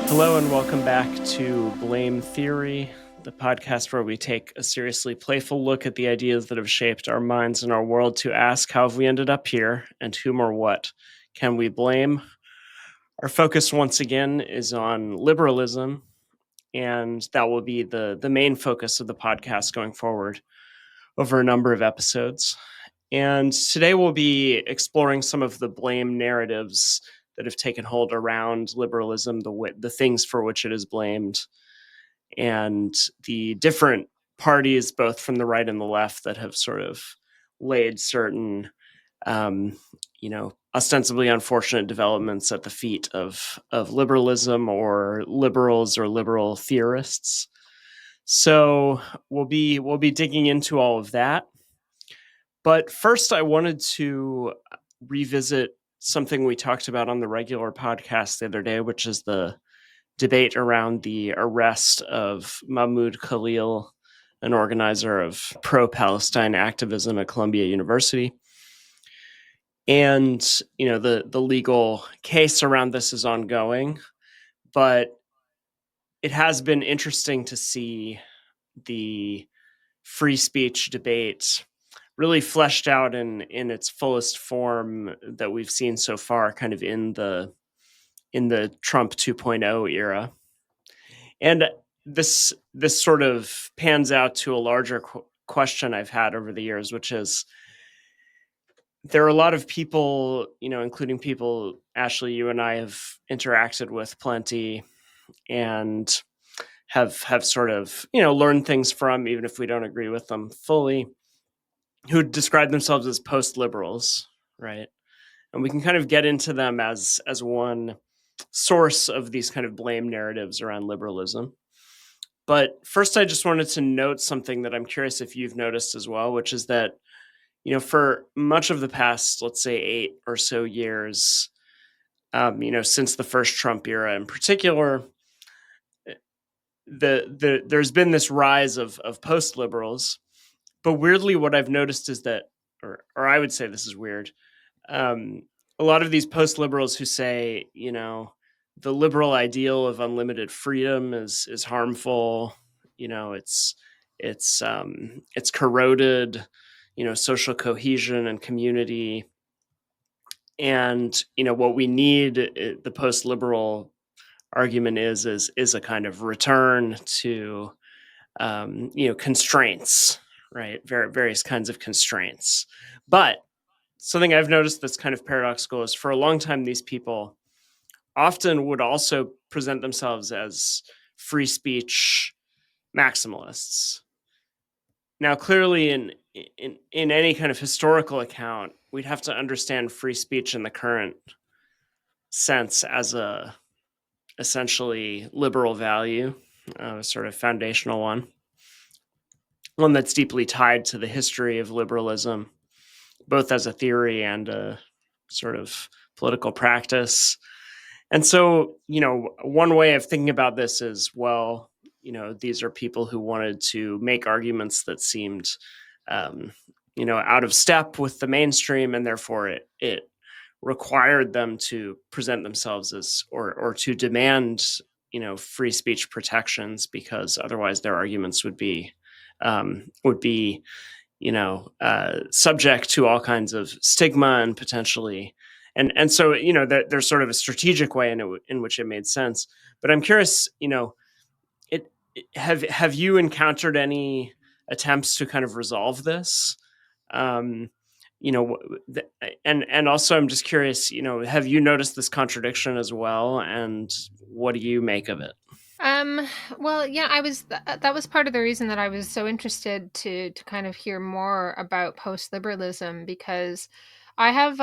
Hello and welcome back to Blame Theory, the podcast where we take a seriously playful look at the ideas that have shaped our minds and our world to ask how have we ended up here and whom or what can we blame. Our focus once again is on liberalism, and that will be the main focus of the podcast going forward over a number of episodes. And today we'll be exploring some of the blame narratives that have taken hold around liberalism, the things for which it is blamed, and the different parties, both from the right and the left, that have sort of laid certain, ostensibly unfortunate developments at the feet of liberalism or liberals or liberal theorists. So we'll be digging into all of that. But first, I wanted to revisit something we talked about on the regular podcast the other day, which is the debate around the arrest of Mahmoud Khalil, an organizer of pro-Palestine activism at Columbia University. And, the legal case around this is ongoing, but it has been interesting to see the free speech debate really fleshed out in its fullest form that we've seen so far, kind of in the Trump 2.0 era. And this sort of pans out to a larger question I've had over the years, which is there are a lot of people, including people, Ashley, you and I have interacted with plenty and have sort of, learned things from, even if we don't agree with them fully, who describe themselves as post-liberals, right? And we can kind of get into them as one source of these kind of blame narratives around liberalism. But first, I just wanted to note something that I'm curious if you've noticed as well, which is that, for much of the past, let's say 8 or so years, since the first Trump era in particular, there's been this rise of post-liberals. But weirdly, what I've noticed is that, or I would say this is weird, a lot of these post-liberals who say, the liberal ideal of unlimited freedom is harmful, it's corroded, social cohesion and community, and what we need, the post-liberal argument is a kind of return to constraints, right? Various kinds of constraints. But something I've noticed that's kind of paradoxical is for a long time, these people often would also present themselves as free speech maximalists. Now, clearly, in any kind of historical account, we'd have to understand free speech in the current sense as a essentially liberal value, a sort of foundational one that's deeply tied to the history of liberalism, both as a theory and a sort of political practice. And so, one way of thinking about this is, well, these are people who wanted to make arguments that seemed, out of step with the mainstream, and therefore it required them to present themselves as, or to demand, free speech protections, because otherwise their arguments would be subject to all kinds of stigma and potentially, and so there's sort of a strategic way in which it made sense. But I'm curious, have you encountered any attempts to kind of resolve this? And also I'm just curious, have you noticed this contradiction as well, and what do you make of it? Well, yeah, that was part of the reason that I was so interested to kind of hear more about post-liberalism, because I have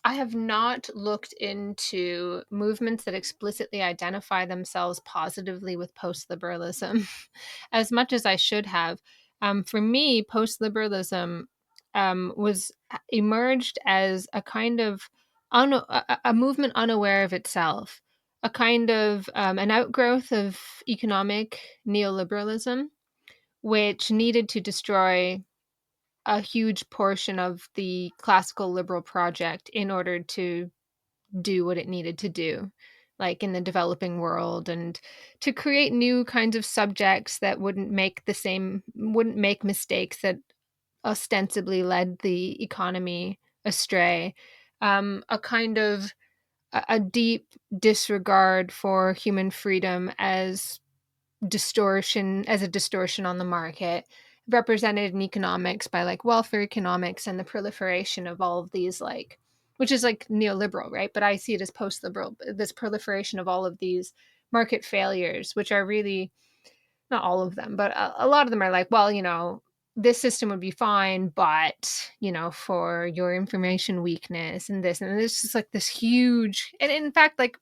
I have not looked into movements that explicitly identify themselves positively with post-liberalism as much as I should have. For me, post-liberalism was emerged as a kind of a movement unaware of itself, a kind of an outgrowth of economic neoliberalism, which needed to destroy a huge portion of the classical liberal project in order to do what it needed to do, like in the developing world, and to create new kinds of subjects that wouldn't make mistakes that ostensibly led the economy astray. A kind of a deep disregard for human freedom as a distortion on the market, represented in economics by like welfare economics and the proliferation of all of these, like, which is like neoliberal, right? But I see it as post-liberal, this proliferation of all of these market failures, which are really not all of them, but a lot of them are like, well, this system would be fine, but for your information weakness and this, and this is like this huge, and in fact, like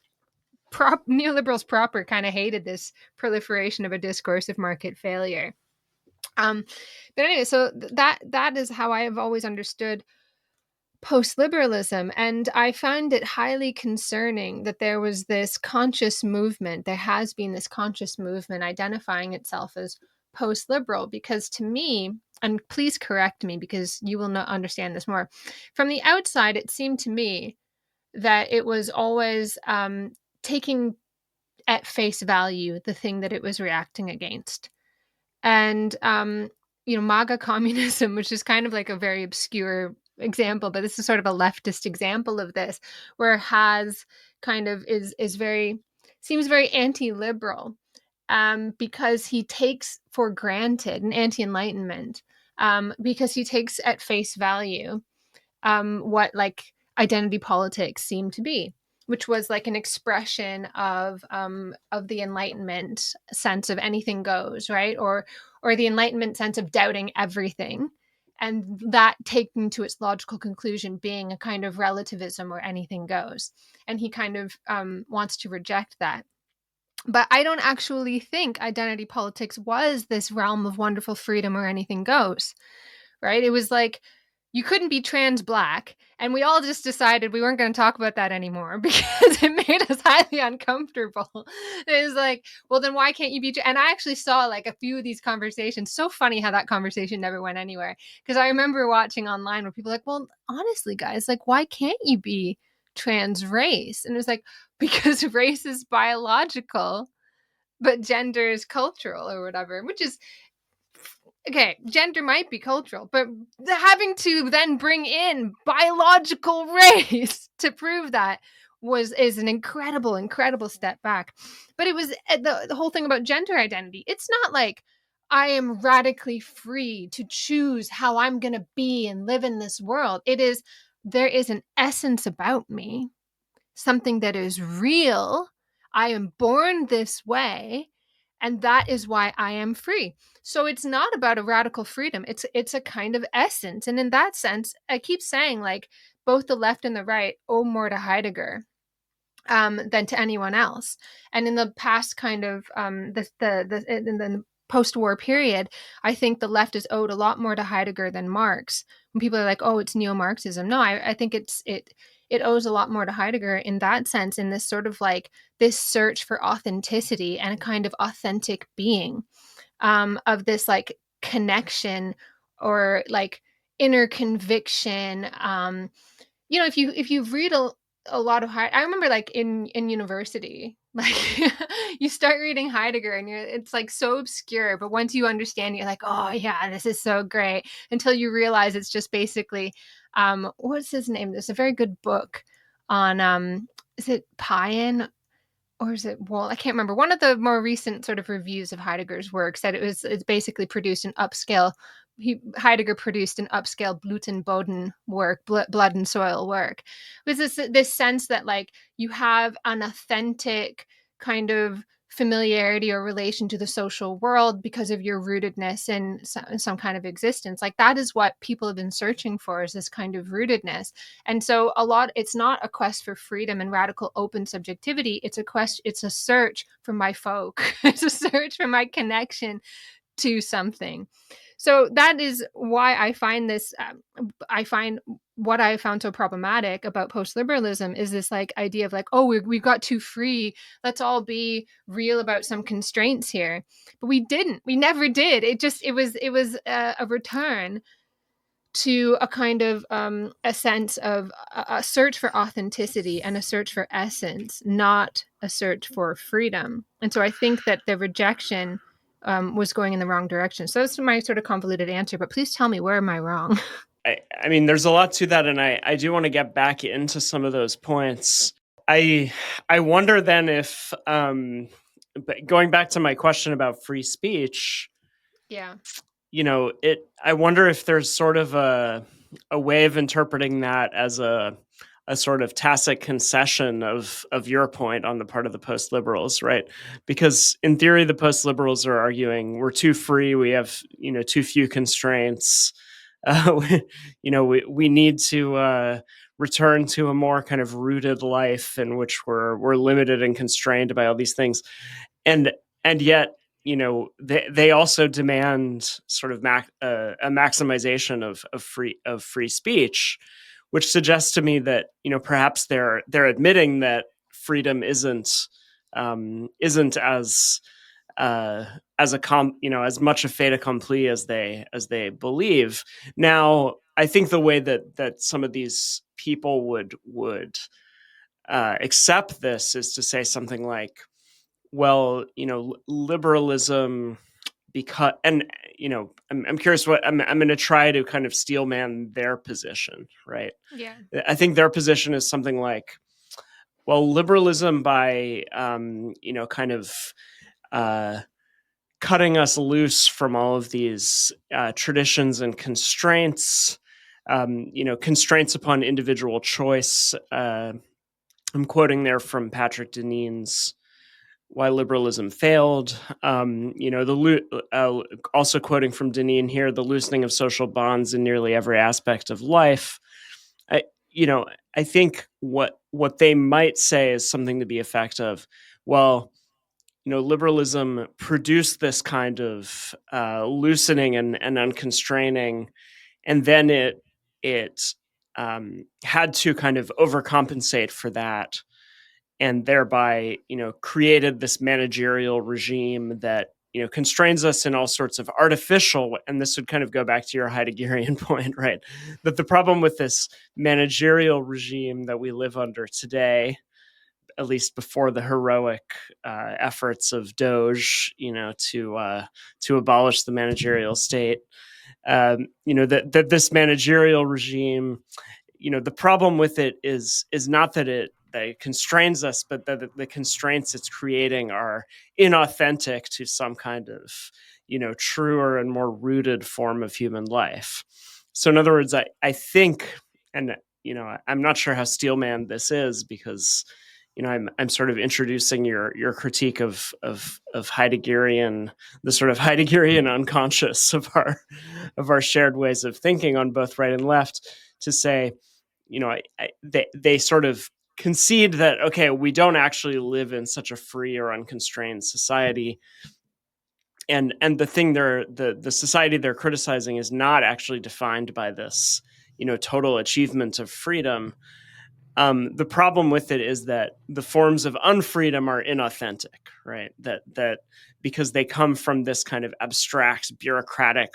neoliberals proper kind of hated this proliferation of a discoursive market failure. Um, but anyway, so that is how I have always understood post-liberalism, and I found it highly concerning that there was this conscious movement. There has been this conscious movement identifying itself as post-liberal, because to me, and please correct me because you will not understand this more, from the outside it seemed to me that it was always taking at face value the thing that it was reacting against. And MAGA communism, which is kind of like a very obscure example, but this is sort of a leftist example of this, where has kind of is very seems very anti-liberal, because he takes for granted an anti-enlightenment, because he takes at face value what like identity politics seemed to be, which was like an expression of the Enlightenment sense of anything goes, right? Or the Enlightenment sense of doubting everything, and that taken to its logical conclusion being a kind of relativism where anything goes. And he kind of wants to reject that. But I don't actually think identity politics was this realm of wonderful freedom or anything goes, right? It was like you couldn't be trans black, and we all just decided we weren't going to talk about that anymore because it made us highly uncomfortable. It was like, well, then why can't you be? And I actually saw like a few of these conversations. So funny how that conversation never went anywhere, because I remember watching online where people were like, well, honestly, guys, like, why can't you be trans race? And it was like, because race is biological, but gender is cultural or whatever, which is okay. Gender might be cultural, but having to then bring in biological race to prove that is an incredible step back. But it was the whole thing about gender identity. It's not like I am radically free to choose how I'm going to be and live in this world. It is, there is an essence about me, something that is real. I am born this way, and that is why I am free. So it's not about a radical freedom. It's a kind of essence. And in that sense, I keep saying like both the left and the right owe more to Heidegger than to anyone else. And in the past kind of in the post-war period, I think the left is owed a lot more to Heidegger than Marx. When people are like, "Oh, it's neo-Marxism," no, I think it owes a lot more to Heidegger in that sense, in this sort of like this search for authenticity and a kind of authentic being, of this like connection or like inner conviction. If you read a lot of I remember like in university, like you start reading Heidegger and it's like so obscure, but once you understand, you're like, oh yeah, this is so great, until you realize it's just basically what's his name? There's a very good book on is it Payen or is it Wall? I can't remember. One of the more recent sort of reviews of Heidegger's work said it's basically produced an upscale. Heidegger produced an upscale Blut und Boden work, blood and soil work. It was this sense that like you have an authentic kind of familiarity or relation to the social world because of your rootedness in some kind of existence. Like that is what people have been searching for, is this kind of rootedness. And so it's not a quest for freedom and radical open subjectivity. It's a search for my folk. It's a search for my connection to something. So that is why I find this, I find what I found so problematic about post-liberalism is this like idea of like, oh, we've got too free. Let's all be real about some constraints here. But we didn't. We never did. It was a return to a kind of a sense of a search for authenticity and a search for essence, not a search for freedom. And so I think that the rejection was going in the wrong direction. So that's my sort of convoluted answer, but please tell me, where am I wrong? I mean, there's a lot to that, and I do want to get back into some of those points. I wonder then if, but going back to my question about free speech, Yeah. I wonder if there's sort of a way of interpreting that as a sort of tacit concession of your point on the part of the post liberals, right? Because in theory, the post liberals are arguing we're too free, we have too few constraints. We need to return to a more kind of rooted life in which we're limited and constrained by all these things, and yet they also demand sort of a maximization of free speech, which suggests to me that perhaps they're admitting that freedom isn't as as much a fait accompli as they believe. Now, I think the way that some of these people would accept this is to say something like, well, liberalism, because, and I'm curious what I'm going to try to kind of steelman their position, right? Yeah. I think their position is something like, well, liberalism, by kind of cutting us loose from all of these traditions and constraints, constraints upon individual choice. I'm quoting there from Patrick Deneen's Why Liberalism Failed. Also quoting from Deneen here, the loosening of social bonds in nearly every aspect of life. I, I think what they might say is something to the effect of, well, liberalism produced this kind of loosening and unconstraining, and then it had to kind of overcompensate for that, and thereby created this managerial regime that constrains us in all sorts of artificial. And this would kind of go back to your Heideggerian point, right? That the problem with this managerial regime that we live under today, at least before the heroic efforts of Doge, to abolish the managerial state, that this managerial regime, the problem with it is not that it constrains us, but that the constraints it's creating are inauthentic to some kind of truer and more rooted form of human life. So in other words, I think, and I'm not sure how steelman this is, because I'm sort of introducing your critique of Heideggerian, the sort of Heideggerian unconscious of our shared ways of thinking on both right and left, to say, they sort of concede that, okay, we don't actually live in such a free or unconstrained society, and the thing the society they're criticizing is not actually defined by this total achievement of freedom. The problem with it is that the forms of unfreedom are inauthentic, right? That because they come from this kind of abstract bureaucratic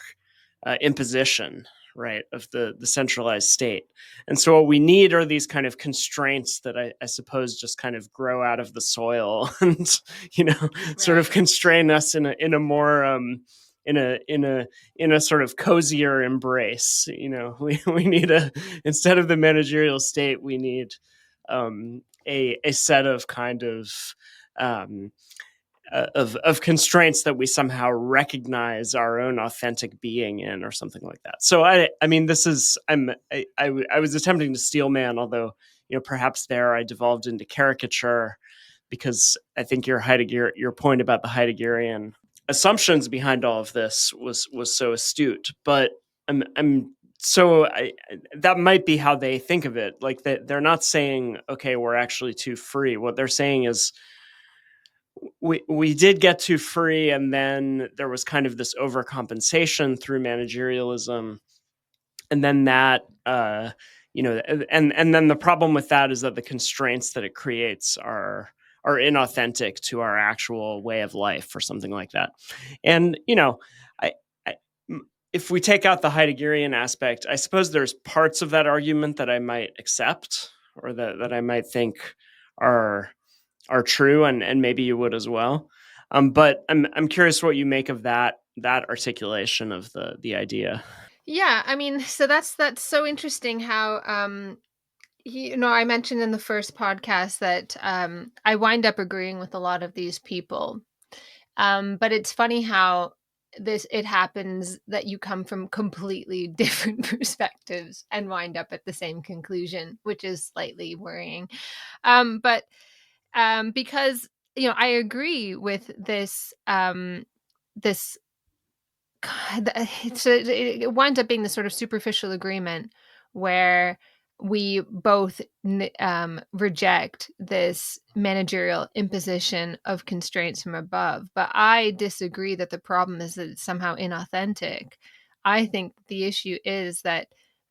imposition, right, of the centralized state. And so what we need are these kind of constraints that I suppose just kind of grow out of the soil and sort of Right. constrain us in a more in a sort of cozier embrace. We need instead of the managerial state, we need a set of kind um, of constraints that we somehow recognize our own authentic being in, or something like that. So I mean, this is I was attempting to steelman, although perhaps there I devolved into caricature, because I think your point about the Heideggerian assumptions behind all of this was so astute. But I'm so that might be how they think of it. Like they're not saying, okay, we're actually too free. What they're saying is, we did get too free, and then there was kind of this overcompensation through managerialism, and then that and then the problem with that is that the constraints that it creates are inauthentic to our actual way of life, or something like that. And I, I if we take out the Heideggerian aspect, I suppose there's parts of that argument that I might accept, or that I might think are true, and maybe you would as well. But I'm curious what you make of that articulation of the idea. Yeah, I mean, so that's so interesting how I mentioned in the first podcast that I wind up agreeing with a lot of these people. But it's funny how it happens that you come from completely different perspectives and wind up at the same conclusion, which is slightly worrying. But because I agree with this it winds up being this sort of superficial agreement where we both reject this managerial imposition of constraints from above. But I disagree that the problem is that it's somehow inauthentic. I think the issue is that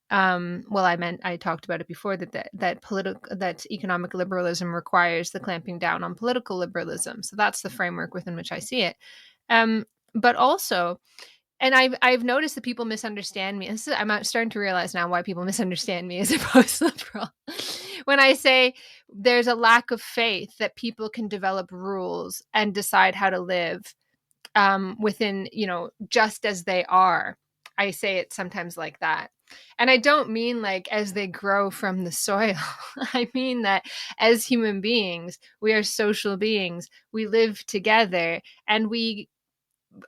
I talked about it before that economic liberalism requires the clamping down on political liberalism. So that's the framework within which I see it. But also, and I've noticed that people misunderstand me. I'm starting to realize now why people misunderstand me as a post-liberal. When I say there's a lack of faith that people can develop rules and decide how to live within, just as they are. I say it sometimes like that. And I don't mean like as they grow from the soil. I mean that as human beings, we are social beings. We live together and we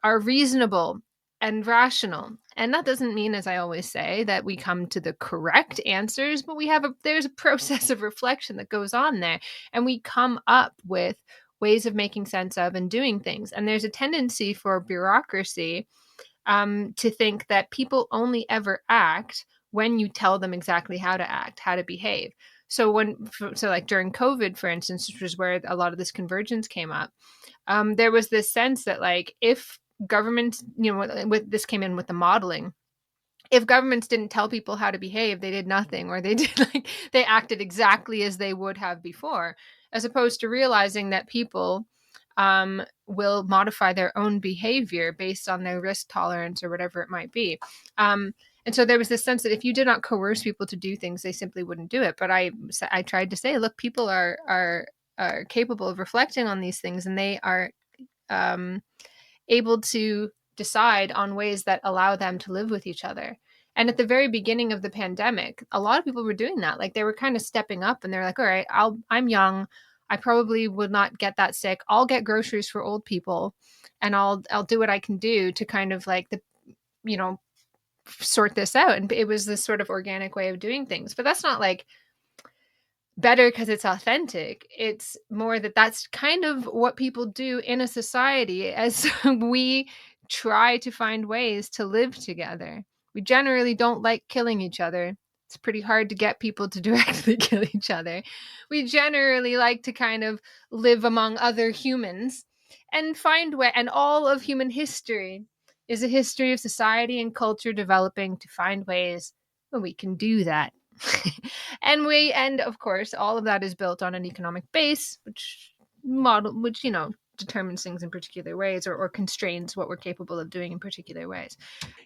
are reasonable and rational. And that doesn't mean, as I always say, that we come to the correct answers, but there's a process of reflection that goes on there, and we come up with ways of making sense of and doing things. And there's a tendency for bureaucracy to think that people only ever act when you tell them exactly how to act, how to behave. So like during COVID, for instance, which was where a lot of this convergence came up, there was this sense that like if governments, with this came in with the modeling, if governments didn't tell people how to behave, they did nothing, or they acted exactly as they would have before, as opposed to realizing that people will modify their own behavior based on their risk tolerance or whatever it might be. And so there was this sense that if you did not coerce people to do things, they simply wouldn't do it. But I tried to say, look, people are capable of reflecting on these things, and they are able to decide on ways that allow them to live with each other. And at the very beginning of the pandemic, a lot of people were doing that. Like they were kind of stepping up, and they're like, all right, I'm young. I probably would not get that sick. I'll get groceries for old people, and I'll do what I can do to kind of like sort this out. And it was this sort of organic way of doing things. But that's not like better because it's authentic. It's more that that's kind of what people do in a society as we try to find ways to live together. We generally don't like killing each other. It's pretty hard to get people to directly kill each other. We generally like to kind of live among other humans and find way, and all of human history is a history of society and culture developing to find ways where we can do that. And of course all of that is built on an economic base which determines things in particular ways, or constrains what we're capable of doing in particular ways.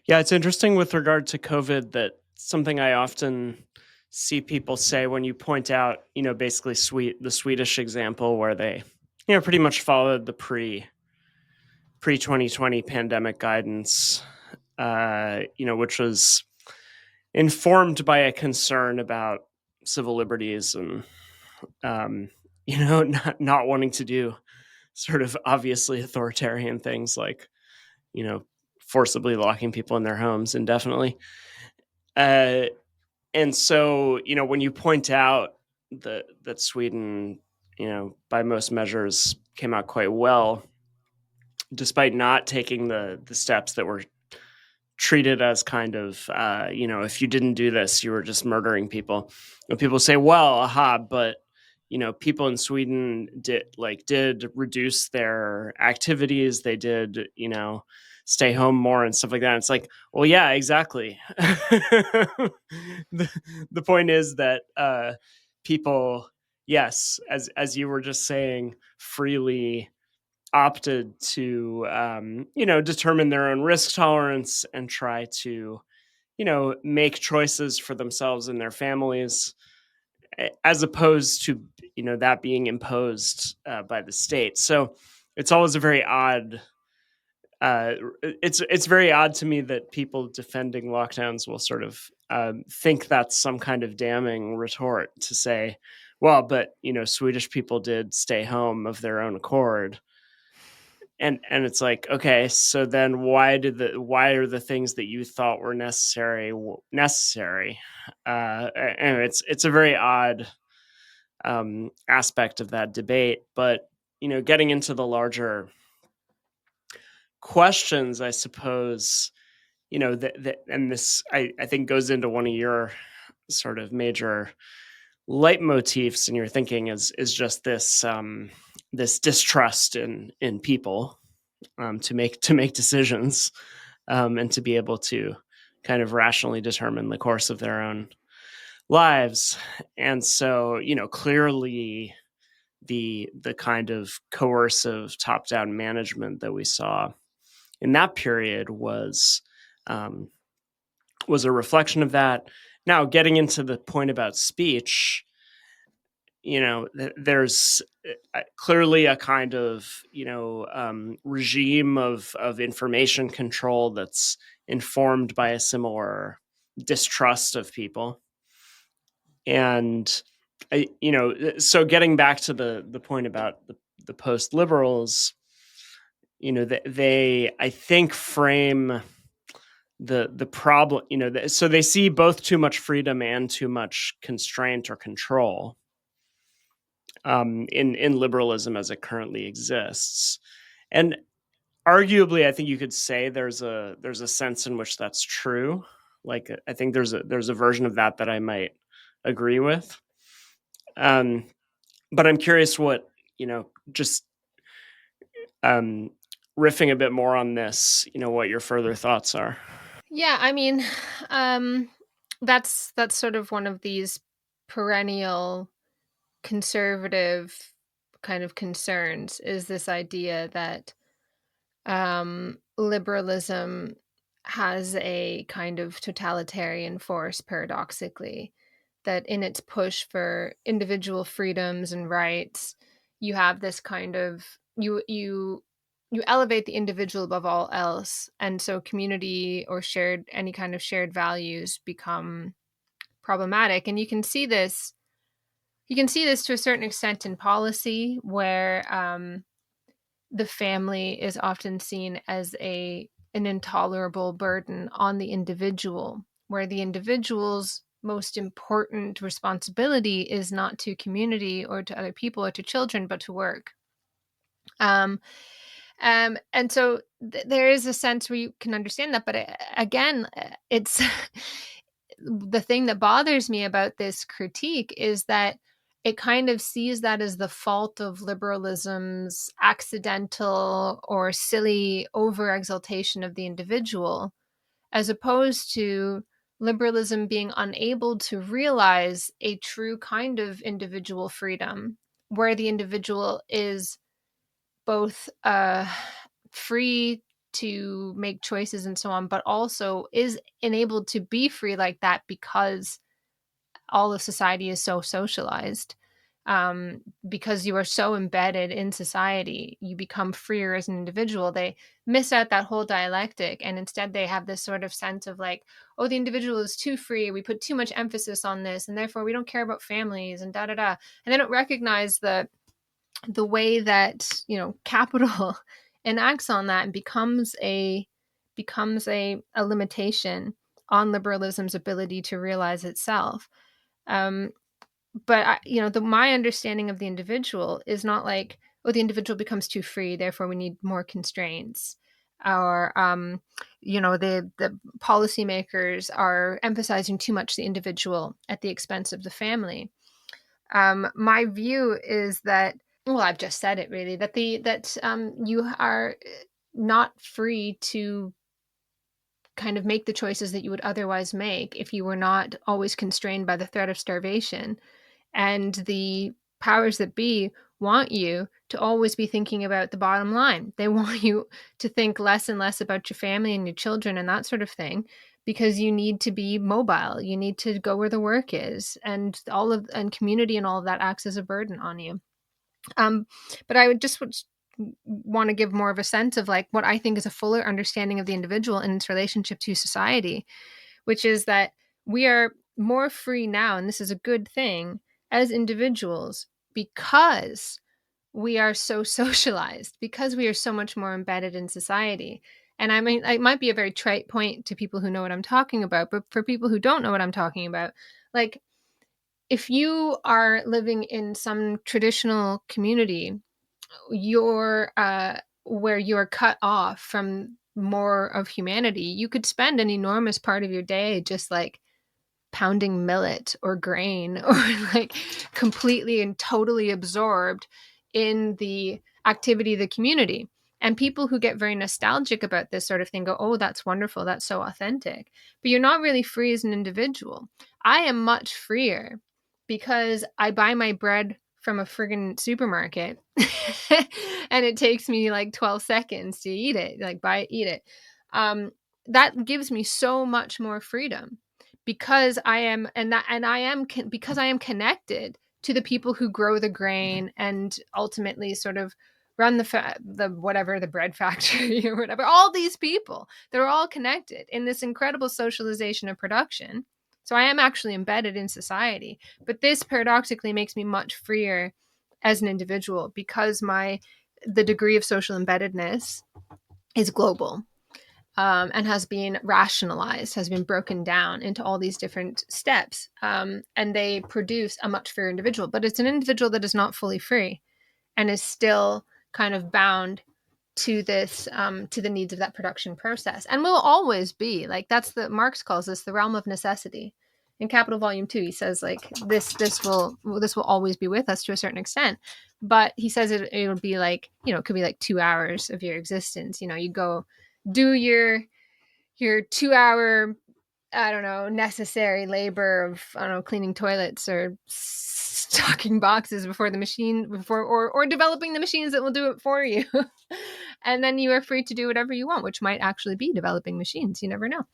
Yeah, it's interesting with regard to COVID that something I often see people say when you point out, basically the Swedish example where they, pretty much followed the pre 2020 pandemic guidance, which was informed by a concern about civil liberties and, not wanting to do sort of obviously authoritarian things like, forcibly locking people in their homes indefinitely. And so, when you point out that Sweden, by most measures came out quite well, despite not taking the steps that were treated as kind of, if you didn't do this, you were just murdering people. And people say, well, aha, but people in Sweden did reduce their activities. They did, stay home more and stuff like that. And it's like, well, yeah, exactly. The point is that people, yes, as you were just saying, freely opted to, determine their own risk tolerance and try to, make choices for themselves and their families, as opposed to, that being imposed by the state. So it's always a very odd. It's very odd to me that people defending lockdowns will sort of think that's some kind of damning retort to say, well, but Swedish people did stay home of their own accord, and it's like, okay, so then why are the things that you thought were necessary? Anyway, it's a very odd aspect of that debate, but getting into the larger questions, I suppose, and this I think goes into one of your sort of major leitmotifs in your thinking is just this distrust in people, to make decisions, and to be able to kind of rationally determine the course of their own lives. And so, clearly the kind of coercive top-down management that we saw in that period um, was a reflection of that. Now, getting into the point about speech, there's clearly a kind of regime of information control that's informed by a similar distrust of people. And so getting back to the point about the post liberals, they I think frame the problem, so they see both too much freedom and too much constraint or control, in liberalism as it currently exists. And arguably, I think you could say there's a sense in which that's true. Like, I think there's a version of that I might agree with. But I'm curious what, just riffing a bit more on this, what your further thoughts are. Yeah, I mean, um, that's sort of one of these perennial conservative kind of concerns, is this idea that liberalism has a kind of totalitarian force, paradoxically, that in its push for individual freedoms and rights, you have this kind of you elevate the individual above all else, and so community or shared any kind of shared values become problematic. And you can see this to a certain extent in policy, where the family is often seen as an intolerable burden on the individual, where the individual's most important responsibility is not to community or to other people or to children, but to work. Um, and so there is a sense where you can understand that, but again, it's the thing that bothers me about this critique is that it kind of sees that as the fault of liberalism's accidental or silly over exaltation of the individual, as opposed to liberalism being unable to realize a true kind of individual freedom, where the individual is both free to make choices and so on, but also is enabled to be free like that because all of society is so socialized. Because you are so embedded in society, you become freer as an individual. They miss out that whole dialectic, and instead they have this sort of sense of like, oh, the individual is too free. We put too much emphasis on this, and therefore we don't care about families and da da da. And they don't recognize the way that capital enacts on that and becomes a limitation on liberalism's ability to realize itself. Um, but my understanding of the individual is not like, oh, the individual becomes too free, therefore we need more constraints, or the policymakers are emphasizing too much the individual at the expense of the family. My view is that, well, I've just said it really, that you are not free to kind of make the choices that you would otherwise make if you were not always constrained by the threat of starvation. And the powers that be want you to always be thinking about the bottom line. They want you to think less and less about your family and your children and that sort of thing, because you need to be mobile. You need to go where the work is, and community and all of that acts as a burden on you. Um, but I would want to give more of a sense of like what I think is a fuller understanding of the individual and its relationship to society, which is that we are more free now, and this is a good thing, as individuals, because we are so socialized, because we are so much more embedded in society. And I mean, it might be a very trite point to people who know what I'm talking about, but for people who don't know what I'm talking about, like, if you are living in some traditional community, you're where you're cut off from more of humanity, you could spend an enormous part of your day just like pounding millet or grain, or like completely and totally absorbed in the activity of the community. And people who get very nostalgic about this sort of thing go, oh, that's wonderful, that's so authentic. But you're not really free as an individual. I am much freer because I buy my bread from a friggin' supermarket and it takes me like 12 seconds to eat it, like buy it, eat it. That gives me so much more freedom, because I am, because I am connected to the people who grow the grain and ultimately sort of run the bread factory or whatever. All these people, they're all connected in this incredible socialization of production. So I am actually embedded in society, but this paradoxically makes me much freer as an individual, because the degree of social embeddedness is global. And has been rationalized, has been broken down into all these different steps. And they produce a much freer individual, but it's an individual that is not fully free and is still kind of bound to this, to the needs of that production process, and will always be like, that's the Marx calls this the realm of necessity. In Capital Volume 2, he says like this will always be with us to a certain extent, but he says it'll be like, it could be like 2 hours of your existence. You go do your 2 hour, I don't know, necessary labor of, I don't know, cleaning toilets or stocking boxes or developing the machines that will do it for you. And then you are free to do whatever you want, which might actually be developing machines. You never know.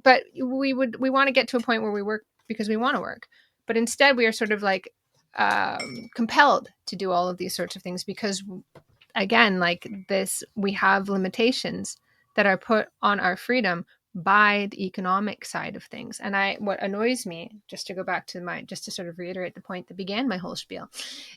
But we want to get to a point where we work because we want to work, but instead we are sort of like compelled to do all of these sorts of things because, again, like this, we have limitations that are put on our freedom by the economic side of things. And what annoys me, just to sort of reiterate the point that began my whole spiel,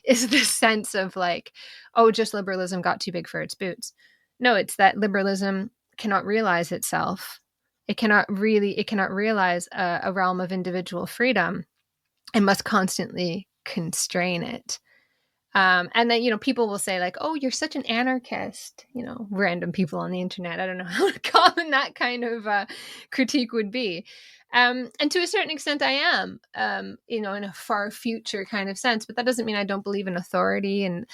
is this sense of like, oh, just liberalism got too big for its boots. No, it's that liberalism cannot realize itself. It cannot realize a realm of individual freedom and must constantly constrain it. And then, people will say like, oh, you're such an anarchist, random people on the internet. I don't know how common that kind of critique would be. And to a certain extent I am, in a far future kind of sense, but that doesn't mean I don't believe in authority. And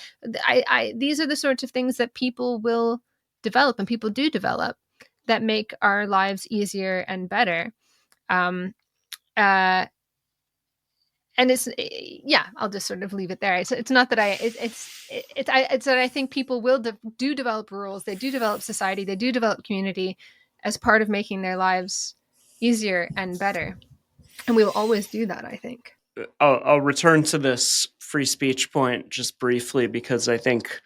these are the sorts of things that people will develop, and people do develop, that make our lives easier and better. And I'll just sort of leave it there. It's not that it's that I think people will do develop rules. They do develop society. They do develop community as part of making their lives easier and better. And we will always do that, I think. I'll return to this free speech point just briefly, because I think,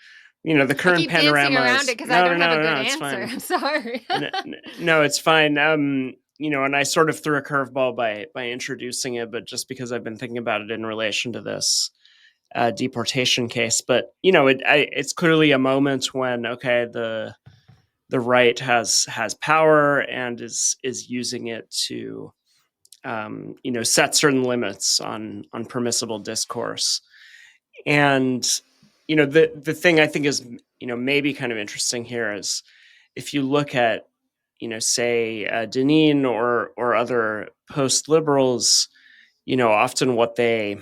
the current I keep panorama dancing around it because I don't have a good answer. Fine. I'm sorry. No, it's fine. And I sort of threw a curveball by introducing it, but just because I've been thinking about it in relation to this deportation case. But it's clearly a moment when, okay, the right has power and is using it to set certain limits on permissible discourse. And the thing I think is maybe kind of interesting here is, if you look at say Deneen or other post liberals, often what they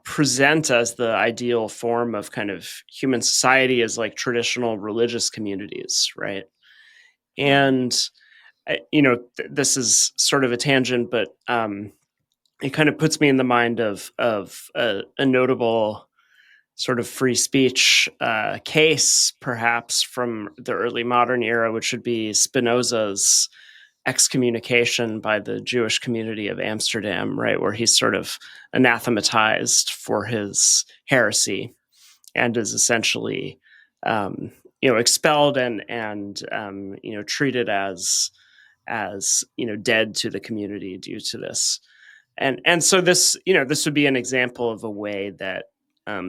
present as the ideal form of kind of human society is like traditional religious communities, right? And this is sort of a tangent, but it kind of puts me in the mind of a notable sort of free speech case, perhaps from the early modern era, which would be Spinoza's excommunication by the Jewish community of Amsterdam, right, where he's sort of anathematized for his heresy and is essentially, expelled and treated as dead to the community due to this. And so this would be an example of a way that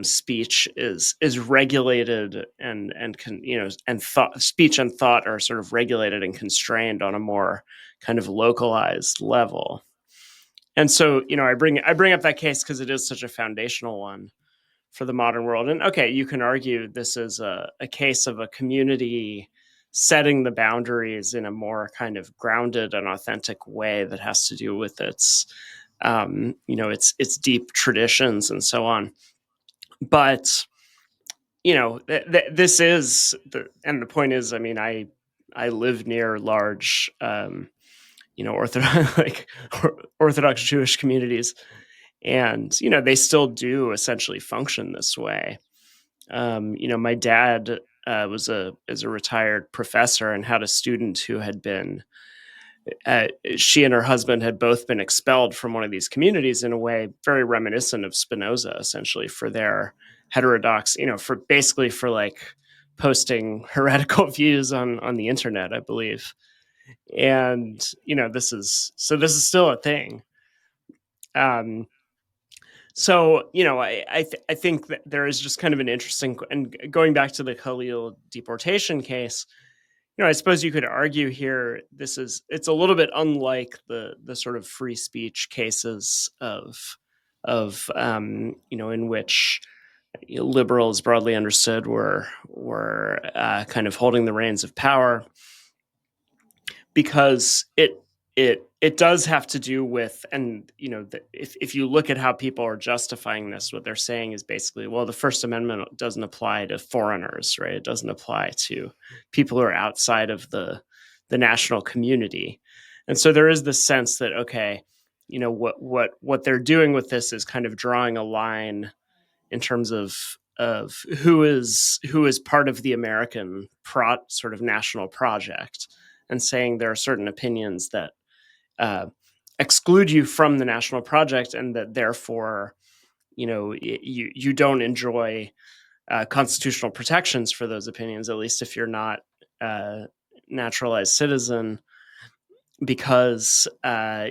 speech is regulated and thought, speech and thought are sort of regulated and constrained on a more kind of localized level. And so I bring up that case because it is such a foundational one for the modern world. And okay, you can argue this is a case of a community setting the boundaries in a more kind of grounded and authentic way that has to do with its deep traditions and so on. But this is the point is, I mean, I live near large, Orthodox Orthodox Jewish communities, and they still do essentially function this way. My dad is a retired professor and had a student who had been she and her husband had both been expelled from one of these communities in a way very reminiscent of Spinoza, essentially, for their heterodox, for like posting heretical views on the internet, I believe. And this is still a thing. I think that there is just kind of an interesting, and going back to the Khalil deportation case, I suppose you could argue here it's a little bit unlike the sort of free speech cases in which liberals broadly understood were kind of holding the reins of power, because it does have to do with, and if you look at how people are justifying this, what they're saying is basically, well, the First Amendment doesn't apply to foreigners, right? It doesn't apply to people who are outside of the national community. And so there is this sense that, okay, what they're doing with this is kind of drawing a line in terms of who is part of the American sort of national project, and saying there are certain opinions that exclude you from the national project, and that therefore you don't enjoy constitutional protections for those opinions, at least if you're not a naturalized citizen, because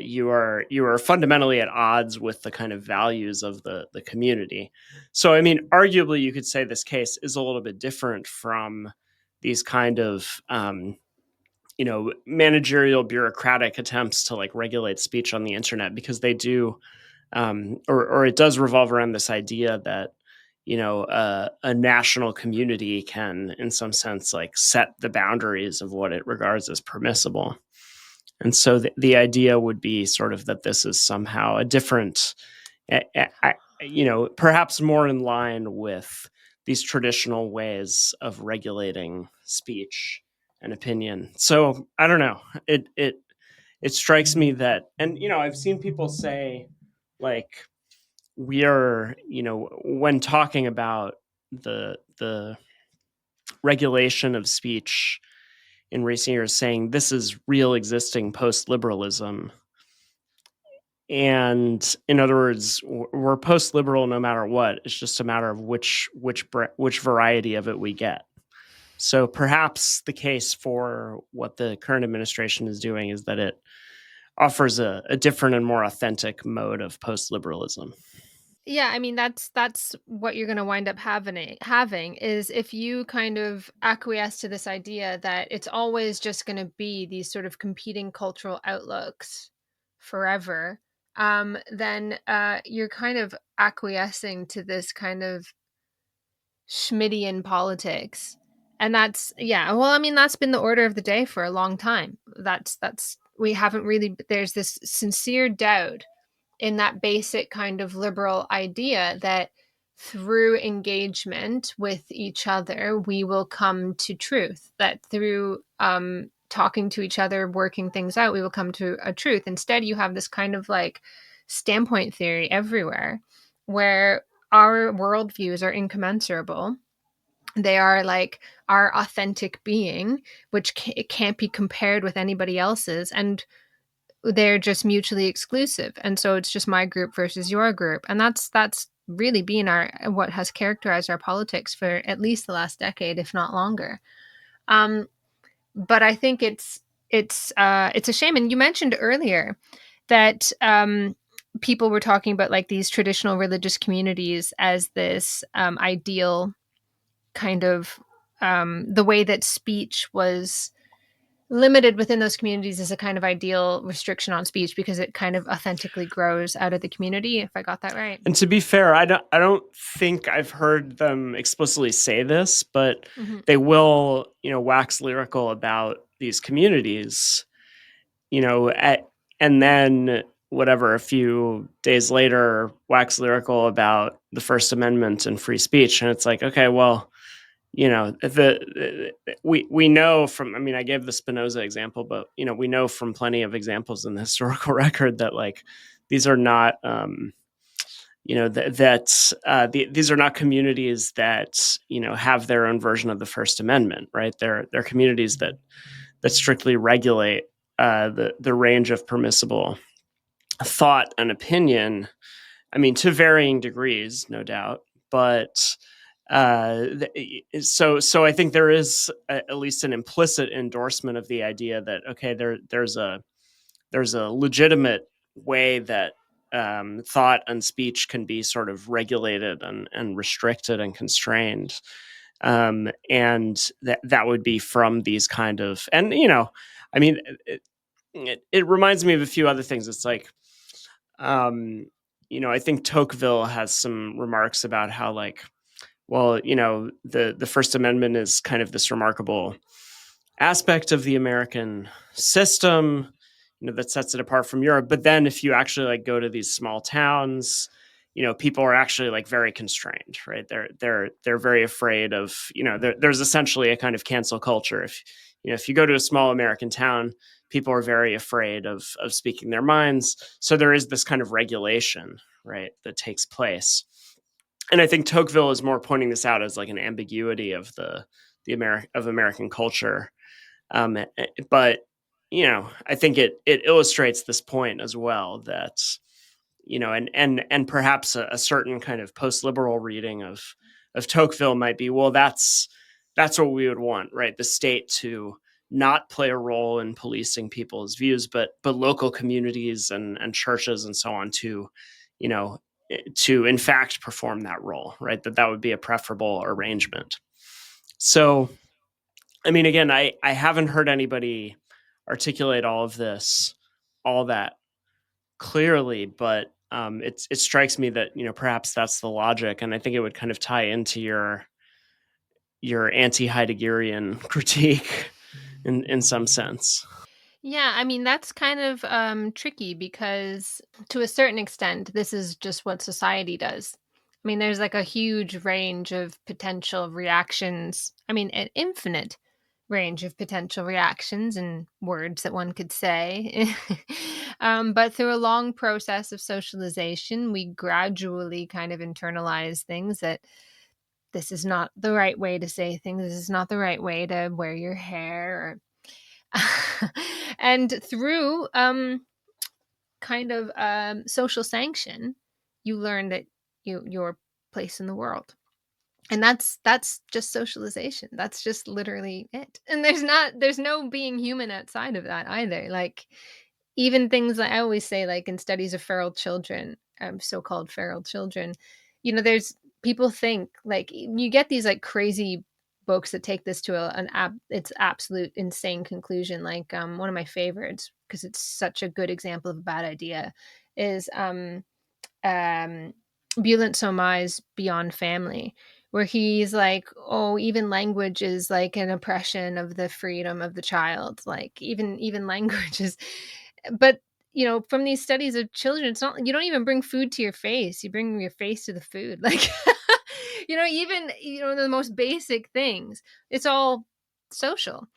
you are fundamentally at odds with the kind of values of the community. So, I mean, arguably, you could say this case is a little bit different from these kind of managerial bureaucratic attempts to like regulate speech on the internet, because they do, or it does revolve around this idea that a national community can, in some sense, like set the boundaries of what it regards as permissible. And so the idea would be sort of that this is somehow a different, perhaps more in line with these traditional ways of regulating speech and opinion. So I don't know. It strikes me that, and I've seen people say, like, we are, when talking about the regulation of speech in recent years, saying this is real existing post-liberalism. And in other words, we're post-liberal no matter what. It's just a matter of which variety of it we get. So perhaps the case for what the current administration is doing is that it offers a different and more authentic mode of post-liberalism. Yeah, I mean that's what you're going to wind up having is if you kind of acquiesce to this idea that it's always just going to be these sort of competing cultural outlooks forever, then you're kind of acquiescing to this kind of Schmittian politics. And that's, yeah, well, I mean, that's been the order of the day for a long time. We haven't really, there's this sincere doubt in that basic kind of liberal idea that through engagement with each other, we will come to truth, that through talking to each other, working things out, we will come to a truth. Instead, you have this kind of like standpoint theory everywhere where our worldviews are incommensurable. They are like our authentic being, which it can't be compared with anybody else's, and they're just mutually exclusive. And so it's just my group versus your group, and that's really been our what has characterized our politics for at least the last decade, if not longer. Um, but I think it's a shame. And you mentioned earlier that people were talking about like these traditional religious communities as this ideal kind of the way that speech was limited within those communities is a kind of ideal restriction on speech because it kind of authentically grows out of the community, if I got that right. And to be fair, I don't think I've heard them explicitly say this, but Mm-hmm. they will, wax lyrical about these communities, and then whatever, a few days later, wax lyrical about the First Amendment and free speech. And it's like, okay, well, we know from, I mean, I gave the Spinoza example, but we know from plenty of examples in the historical record that like these are not these are not communities that have their own version of the First Amendment, right? They're communities that strictly regulate the range of permissible thought and opinion. I mean, to varying degrees, no doubt, but so I think there is at least an implicit endorsement of the idea that okay, there's a legitimate way that thought and speech can be sort of regulated and restricted and constrained, and that would be from these kind of, and I mean, it reminds me of a few other things. It's like, I think Tocqueville has some remarks about how like, well, the First Amendment is kind of this remarkable aspect of the American system, that sets it apart from Europe. But then if you actually like go to these small towns, people are actually like very constrained, right? They're very afraid of, there's essentially a kind of cancel culture. If you go to a small American town, people are very afraid of speaking their minds. So there is this kind of regulation, right, that takes place. And I think Tocqueville is more pointing this out as like an ambiguity of the American culture. But I think it illustrates this point as well that and perhaps a certain kind of post-liberal reading of Tocqueville might be, well, that's what we would want, right? The state to not play a role in policing people's views, but local communities and churches and so on to, to in fact perform that role, right? That would be a preferable arrangement. So, I mean, again, I haven't heard anybody articulate all of this all that clearly, but it strikes me that perhaps that's the logic, and I think it would kind of tie into your anti-Heideggerian critique in some sense. Yeah, I mean, that's kind of tricky because to a certain extent, this is just what society does. I mean, there's like a huge range of potential reactions. I mean, an infinite range of potential reactions and words that one could say. But through a long process of socialization, we gradually kind of internalize things that this is not the right way to say things. This is not the right way to wear your hair. And through kind of social sanction, you learn that your place in the world, and that's just socialization. That's just literally it. And there's no being human outside of that either. Like even things that I always say, like in studies of feral children, so-called feral children, there's people think like you get these like crazy books that take this to its absolute insane conclusion. Like one of my favorites, because it's such a good example of a bad idea, is Bulent Somai's Beyond Family, where he's like, oh, even language is like an oppression of the freedom of the child. Like even language is, but from these studies of children, it's not, you don't even bring food to your face, you bring your face to the food. Like even the most basic things, it's all social.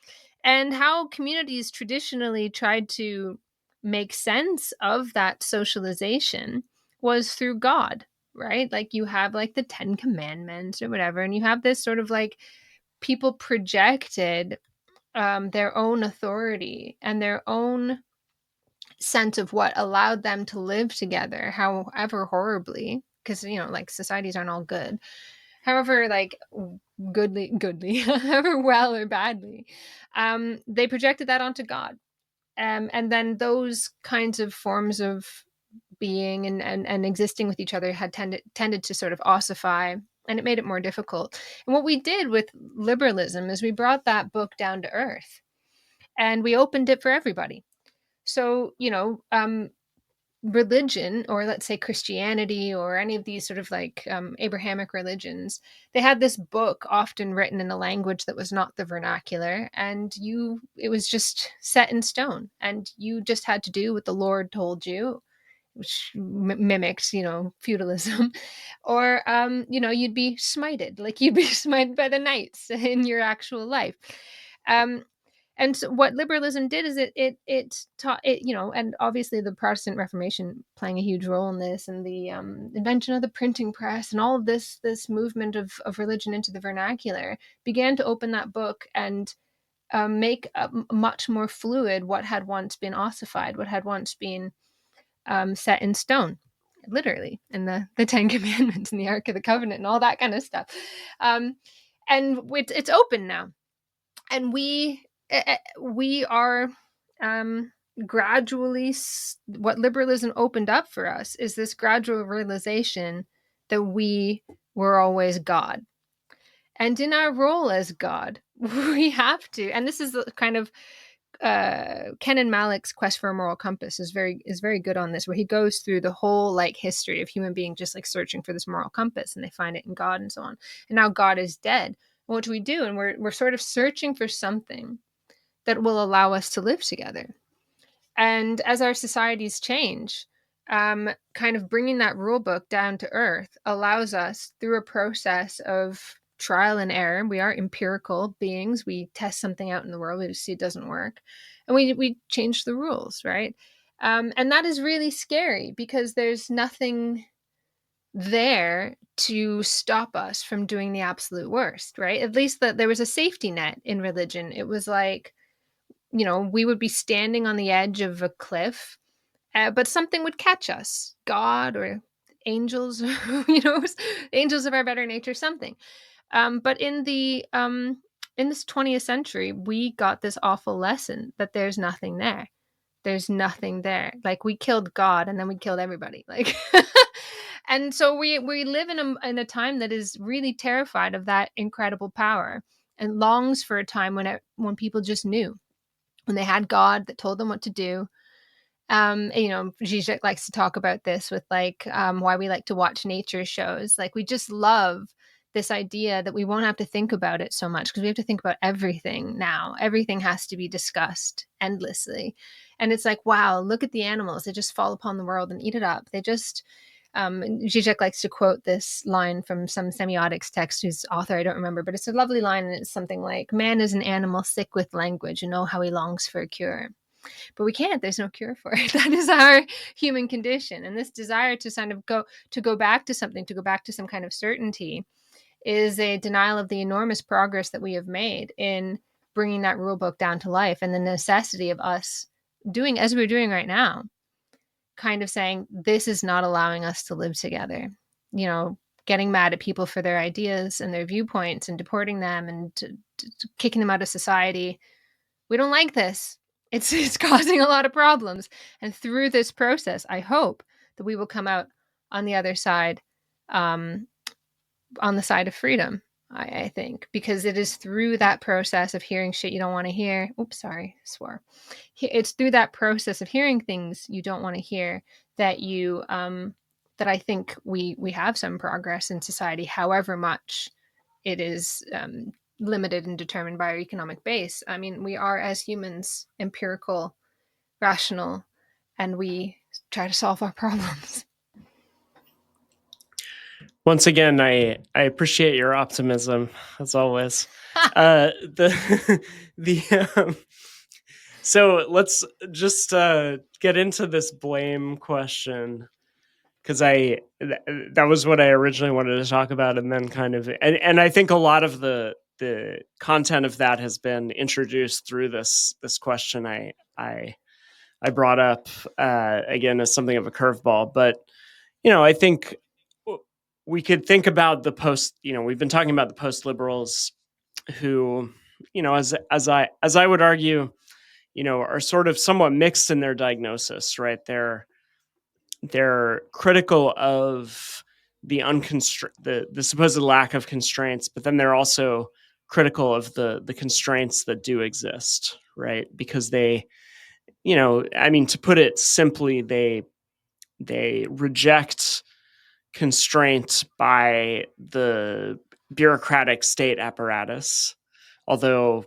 And how communities traditionally tried to make sense of that socialization was through God. right? Like you have like the 10 commandments or whatever, and you have this sort of like people projected their own authority and their own sense of what allowed them to live together, however horribly, because like societies aren't all good, however like goodly, however well or badly, they projected that onto God. And then those kinds of forms of being and existing with each other had tended to sort of ossify, and it made it more difficult. And what we did with liberalism is we brought that book down to earth and we opened it for everybody. So, religion, or let's say Christianity, or any of these sort of like Abrahamic religions, they had this book often written in a language that was not the vernacular, and it was just set in stone, and you just had to do what the Lord told you, which mimics, feudalism, or you'd be smited, like you'd be smited by the knights in your actual life. Um, and so what liberalism did is it taught it, and obviously the Protestant Reformation playing a huge role in this, and the invention of the printing press, and all of this movement of religion into the vernacular began to open that book and make much more fluid what had once been ossified, what had once been set in stone, literally, in the Ten Commandments and the Ark of the Covenant and all that kind of stuff. And it's open now, and we are gradually, what liberalism opened up for us is this gradual realization that we were always God. And in our role as God, we have to, and this is the kind of Ken and Malick's Quest for a Moral Compass is very good on this, where he goes through the whole like history of human being just like searching for this moral compass, and they find it in God and so on. And now God is dead. What do we do? And we're sort of searching for something that will allow us to live together. And as our societies change, kind of bringing that rule book down to earth allows us, through a process of trial and error. We are empirical beings. We test something out in the world, we see it doesn't work, and we change the rules, right? And that is really scary because there's nothing there to stop us from doing the absolute worst, right? At least that there was a safety net in religion. It was like, we would be standing on the edge of a cliff, but something would catch us, God or angels, angels of our better nature, something. But in this 20th century, we got this awful lesson that there's nothing there. There's nothing there. Like we killed God and then we killed everybody. Like, and so we live in a time that is really terrified of that incredible power and longs for a time when people just knew, when they had God that told them what to do. Zizek likes to talk about this with like why we like to watch nature shows. Like we just love this idea that we won't have to think about it so much, because we have to think about everything now. Everything has to be discussed endlessly. And it's like, wow, look at the animals. They just fall upon the world and eat it up. They just, Zizek likes to quote this line from some semiotics text whose author I don't remember, but it's a lovely line, and it's something like, man is an animal sick with language, and know how he longs for a cure. But we can't. There's no cure for it. That is our human condition, and this desire to kind of go back to something, to go back to some kind of certainty, is a denial of the enormous progress that we have made in bringing that rule book down to life, and the necessity of us doing as we're doing right now, kind of saying this is not allowing us to live together. Getting mad at people for their ideas and their viewpoints and deporting them and kicking them out of society. We don't like this. It's causing a lot of problems. And through this process, I hope that we will come out on the other side, on the side of freedom, I think, because it is through that process of hearing shit you don't want to hear. Oops, sorry, swore. It's through that process of hearing things you don't want to hear that that I think we have some progress in society, however much it is limited and determined by our economic base. I mean, we are, as humans, empirical, rational, and we try to solve our problems. Once again, I appreciate your optimism as always. So let's just get into this blame question. because that was what I originally wanted to talk about, and then kind of, and I think a lot of the content of that has been introduced through this question I brought up again as something of a curveball. But I think we could think about the post. We've been talking about the post liberals who, as I would argue, are sort of somewhat mixed in their diagnosis, right? They're critical of the supposed lack of constraints, but then they're also critical of the constraints that do exist, right? Because they, to put it simply, they reject constraint by the bureaucratic state apparatus, although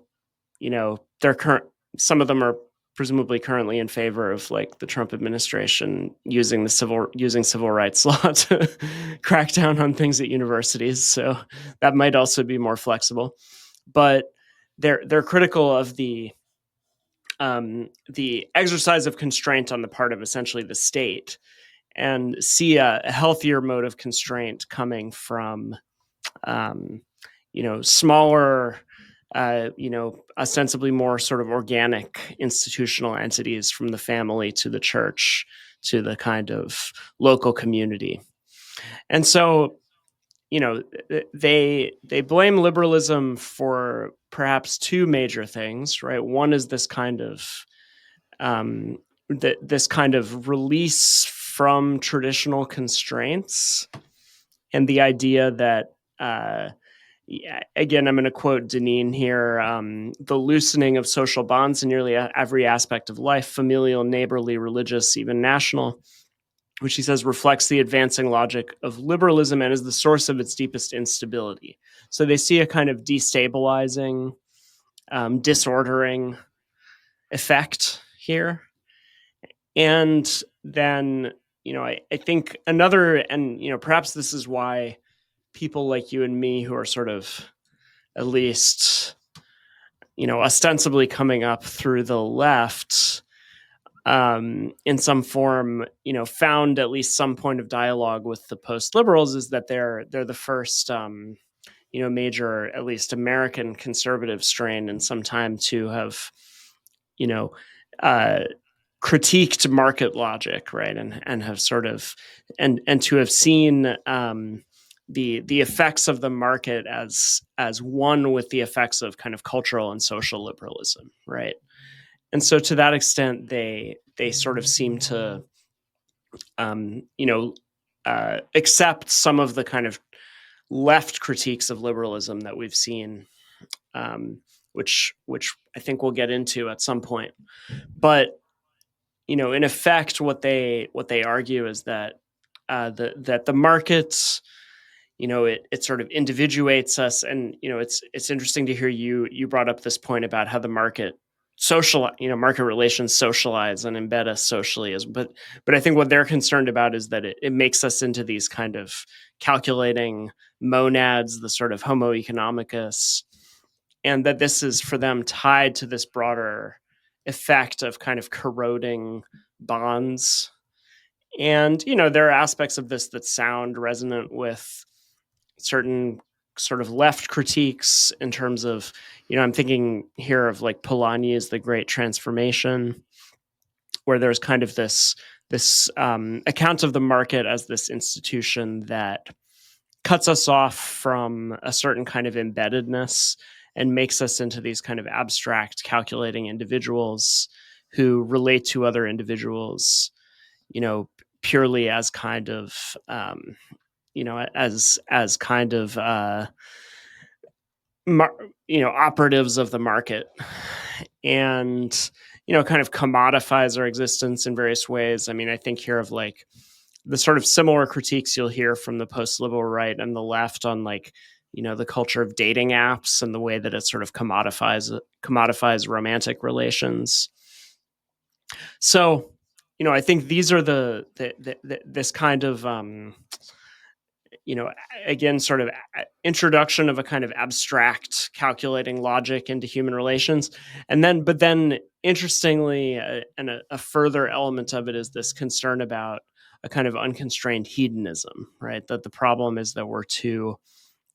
they're some of them are presumably currently in favor of like the Trump administration using civil rights law to crack down on things at universities. So that might also be more flexible. But they're critical of the exercise of constraint on the part of essentially the state, and see a healthier mode of constraint coming from smaller, ostensibly more sort of organic institutional entities, from the family to the church to the kind of local community. And so, they blame liberalism for perhaps two major things, right? One is this kind of this kind of release from traditional constraints, and the idea that again, I'm going to quote Deneen here, the loosening of social bonds in nearly every aspect of life, familial, neighborly, religious, even national, which he says reflects the advancing logic of liberalism and is the source of its deepest instability. So they see a kind of destabilizing, disordering effect here. And then, I think another, and, perhaps this is why people like you and me, who are sort of at least, ostensibly coming up through the left, in some form, found at least some point of dialogue with the post liberals, is that they're the first, major, at least American conservative strain in some time to have, uh, critiqued market logic, right, and have sort of, and to have seen the effects of the market as one with the effects of kind of cultural and social liberalism, right? And so to that extent, they sort of seem to accept some of the kind of left critiques of liberalism that we've seen, which I think we'll get into at some point. But in effect, what they argue is that the markets, it sort of individuates us, and it's interesting to hear you brought up this point about how the market market relations socialize and embed us socially, but I think what they're concerned about is that it makes us into these kind of calculating monads, the sort of homo economicus, and that this is for them tied to this broader effect of kind of corroding bonds. And there are aspects of this that sound resonant with certain sort of left critiques, in terms of, I'm thinking here of like Polanyi's The Great Transformation, where there's kind of this account of the market as this institution that cuts us off from a certain kind of embeddedness and makes us into these kind of abstract calculating individuals who relate to other individuals, purely as kind of, as kind of, operatives of the market, and, kind of commodifies our existence in various ways. I mean, I think here of like the sort of similar critiques you'll hear from the post-liberal right and the left on like, the culture of dating apps and the way that it sort of commodifies romantic relations. So, I think these are this kind of, again, sort of introduction of a kind of abstract calculating logic into human relations. But then interestingly, and a further element of it is this concern about a kind of unconstrained hedonism, right? That the problem is that we're too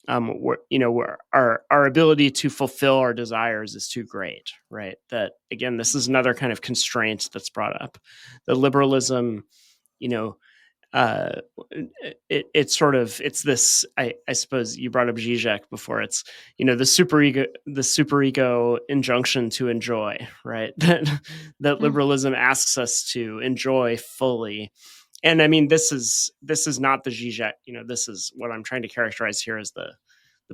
our ability to fulfill our desires is too great, right? That again, this is another kind of constraint that's brought up. The liberalism, you know, uh, it's this. I suppose you brought up Zizek before. It's the superego injunction to enjoy, right? That Mm. liberalism asks us to enjoy fully. And I mean, this is not the Zizek. This is what I'm trying to characterize here as the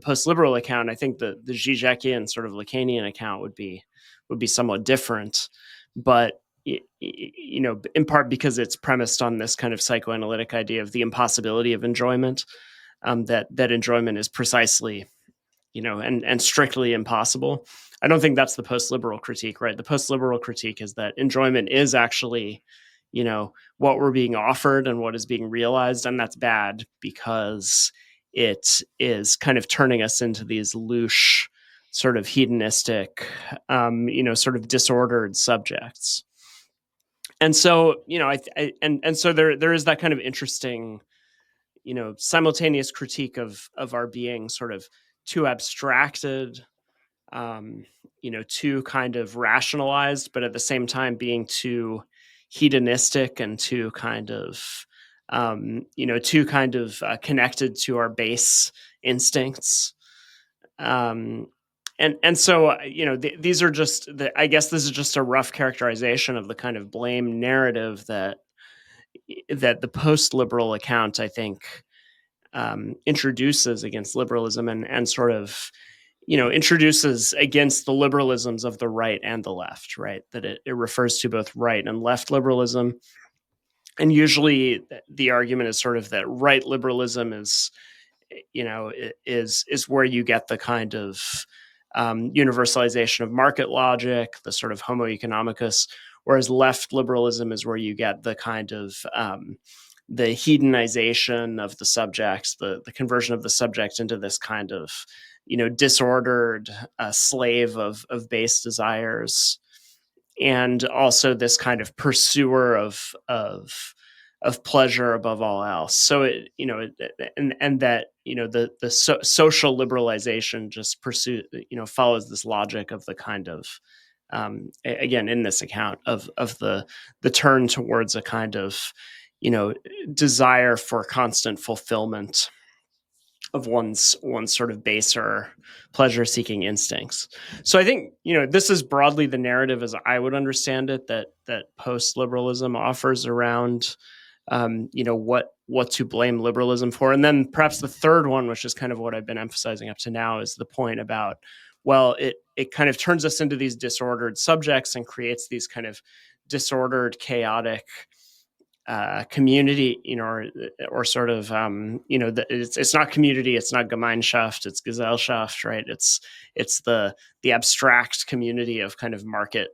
post-liberal account. I think the Zizekian sort of Lacanian account would be somewhat different, but in part because it's premised on this kind of psychoanalytic idea of the impossibility of enjoyment, that enjoyment is precisely, and strictly impossible. I don't think that's the post-liberal critique, right? The post-liberal critique is that enjoyment is actually, what we're being offered and what is being realized, and that's bad because it is kind of turning us into these louche, sort of hedonistic, sort of disordered subjects. And so, and so there is that kind of interesting, simultaneous critique of our being sort of too abstracted, too kind of rationalized, but at the same time being too hedonistic and too kind of, connected to our base instincts. And so these are just I guess this is just a rough characterization of the kind of blame narrative that the post-liberal account, I think, introduces against liberalism, and sort of introduces against the liberalisms of the right and the left, right? That it refers to both right and left liberalism. And usually the argument is sort of that right liberalism is where you get the kind of universalization of market logic, the sort of homo economicus, whereas left liberalism is where you get the kind of the hedonization of the subjects, the conversion of the subject into this kind of disordered slave of base desires, and also this kind of pursuer of pleasure above all else. So and that the social liberalization just follows this logic of the kind of again in this account of the turn towards a kind of desire for constant fulfillment of one's sort of baser pleasure seeking instincts. So I think this is broadly the narrative as I would understand it, that post liberalism offers around what to blame liberalism for. And then perhaps the third one, which is kind of what I've been emphasizing up to now, is the point about, well, it kind of turns us into these disordered subjects and creates these kind of disordered, chaotic community, or sort of, it's not community, it's not Gemeinschaft, it's Gesellschaft, right? It's the abstract community of kind of market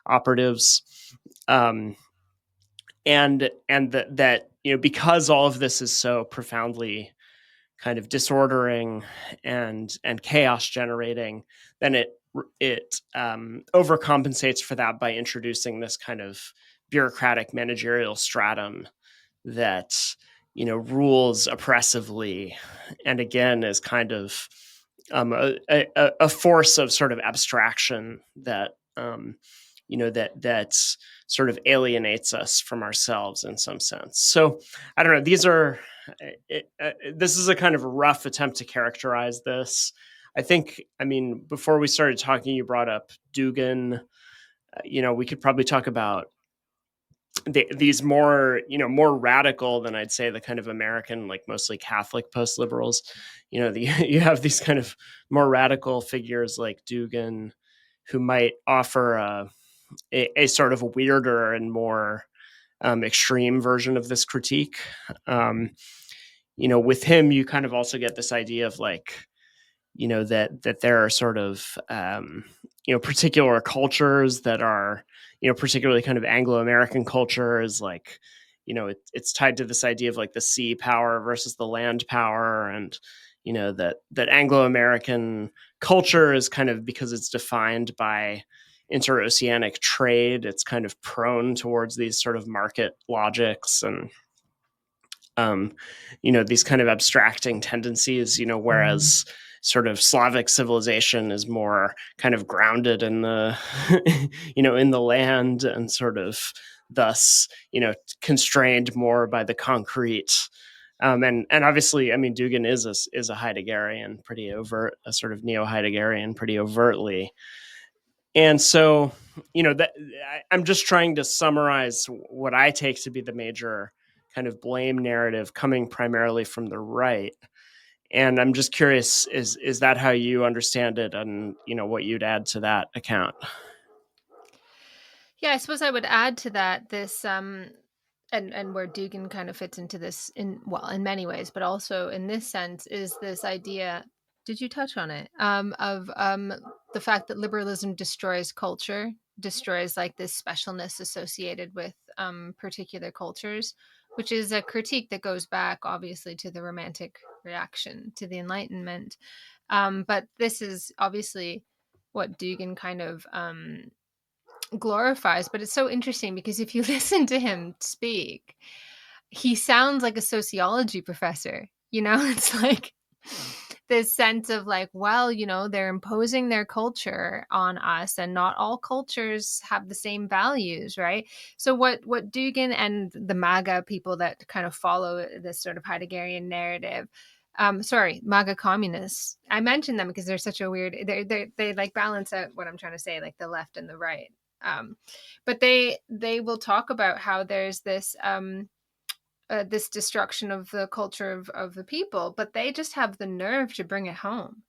operatives, and that because all of this is so profoundly kind of disordering and chaos generating, then it overcompensates for that by introducing this kind of bureaucratic managerial stratum that rules oppressively, and again is kind of a force of sort of abstraction that that sort of alienates us from ourselves in some sense. So I don't know. This is a kind of rough attempt to characterize this. I think, before we started talking, you brought up Dugan. We could probably talk about these more radical than I'd say the kind of American, like mostly Catholic post liberals. You have these kind of more radical figures like Dugan, who might offer a sort of weirder and more extreme version of this critique. With him, you kind of also get this idea of like, that there are sort of particular cultures that are particularly kind of Anglo-American cultures, like it's tied to this idea of like the sea power versus the land power, and that Anglo-American culture is kind of, because it's defined by interoceanic trade, it's kind of prone towards these sort of market logics, and um, these kind of abstracting tendencies, whereas sort of Slavic civilization is more kind of grounded in the, in the land, and sort of thus, constrained more by the concrete. And obviously, I mean, Dugin is a Heideggerian, pretty overt, a sort of neo-Heideggerian, pretty overtly. And so, that I'm just trying to summarize what I take to be the major kind of blame narrative coming primarily from the right. And I'm just curious, is that how you understand it, and what you'd add to that account? Yeah, I suppose I would add to that this and where Dugan kind of fits into this in many ways, but also in this sense is this idea, did you touch on it? Of the fact that liberalism destroys culture, destroys like this specialness associated with particular cultures, which is a critique that goes back obviously to the romantic reaction to the Enlightenment. But this is obviously what Dugan kind of glorifies. But it's so interesting because if you listen to him speak, he sounds like a sociology professor. It's like this sense of like, well, they're imposing their culture on us, and not all cultures have the same values, right? So what Dugan and the MAGA people that kind of follow this sort of Heideggerian narrative, sorry, MAGA communists. I mentioned them because they're such a weird. They like balance out what I'm trying to say, like the left and the right. But they will talk about how there's this destruction of the culture of the people, but they just have the nerve to bring it home.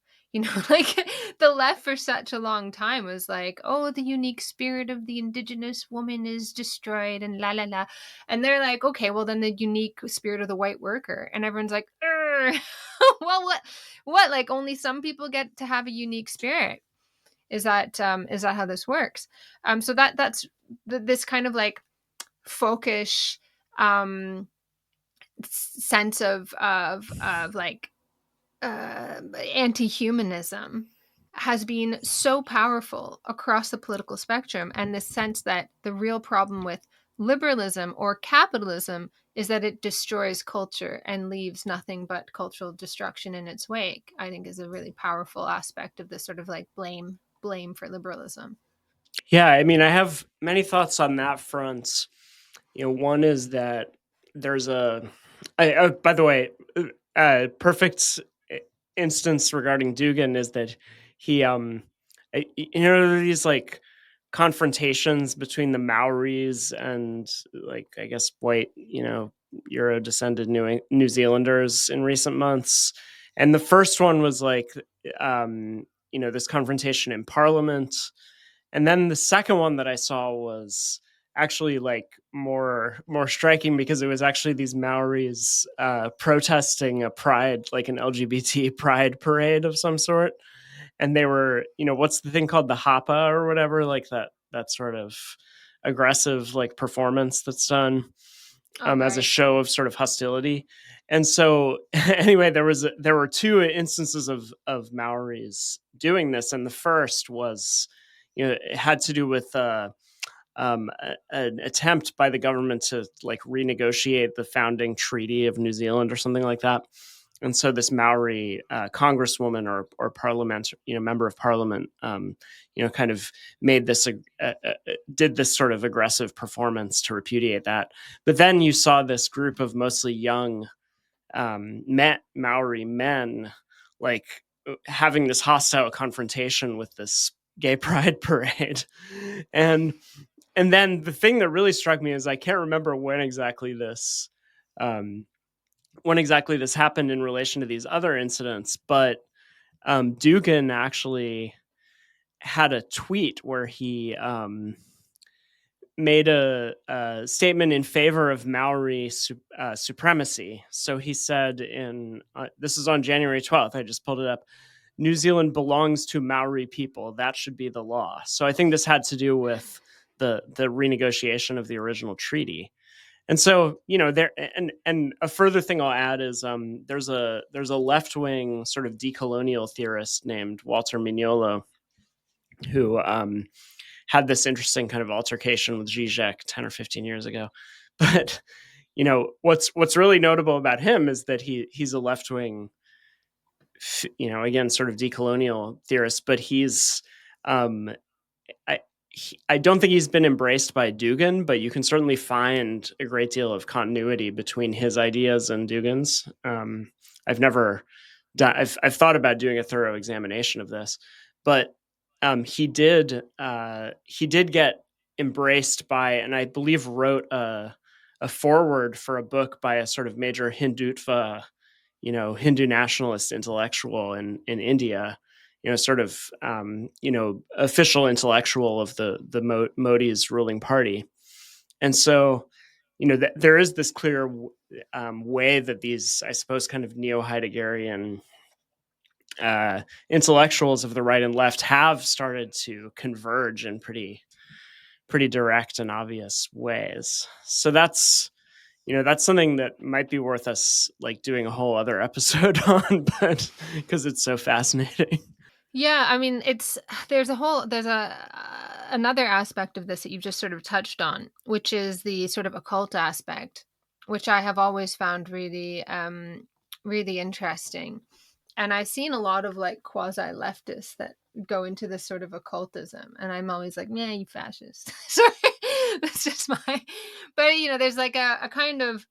Like the left for such a long time was like, oh, the unique spirit of the indigenous woman is destroyed and la la la. And they're like, okay, well, then the unique spirit of the white worker. And everyone's like, well, what? Like only some people get to have a unique spirit. Is that how this works? So that's this kind of like folkish sense of like anti-humanism has been so powerful across the political spectrum, and this sense that the real problem with liberalism or capitalism is that it destroys culture and leaves nothing but cultural destruction in its wake, I think is a really powerful aspect of this sort of like blame for liberalism. Yeah, I mean, I have many thoughts on that front. One is that there's by the way, perfect instance regarding Dugan is that he, these like confrontations between the Maoris and, like, I guess white, Euro descended New Zealanders in recent months. And the first one was like, this confrontation in Parliament. And then the second one that I saw was actually like more striking, because it was actually these Maoris protesting a pride, like an LGBT pride parade of some sort. And they were, what's the thing called, the hapa or whatever, like that sort of aggressive like performance that's done Oh, as a right. show of sort of hostility. And so anyway, there were two instances of Maoris doing this, and the first was, it had to do with an attempt by the government to like renegotiate the founding treaty of New Zealand or something like that. And so this Maori congresswoman or parliament, member of parliament, kind of made this, did this sort of aggressive performance to repudiate that. But then you saw this group of mostly young Maori men, like having this hostile confrontation with this gay pride parade. and and then the thing that really struck me is I can't remember um, when exactly this happened in relation to these other incidents, but Dugan actually had a tweet where he made a statement in favor of Maori supremacy. So he said this is on January 12th, I just pulled it up, New Zealand belongs to Maori people. That should be the law. So I think this had to do with the renegotiation of the original treaty. And so, there, and a further thing I'll add is there's a left wing sort of decolonial theorist named Walter Mignolo who had this interesting kind of altercation with Zizek 10 or 15 years ago. But what's really notable about him is that he's a left wing, again, sort of decolonial theorist, but he's um, I I don't think he's been embraced by Dugin, but you can certainly find a great deal of continuity between his ideas and Dugin's. I've never done. I've thought about doing a thorough examination of this, but he did get embraced by, and I believe wrote a foreword for a book by a sort of major Hindutva, Hindu nationalist intellectual in India, sort of, official intellectual of the Modi's ruling party. And so, there is this clear way that these, I suppose, kind of neo-Heideggerian intellectuals of the right and left have started to converge in pretty direct and obvious ways. So that's something that might be worth us like doing a whole other episode on, but because it's so fascinating. Yeah, I mean, there's another aspect of this that you've just sort of touched on, which is the sort of occult aspect, which I have always found really interesting. And I've seen a lot of like quasi leftists that go into this sort of occultism, and I'm always like, "Yeah, you fascist." Sorry, that's just my. But there's like a kind of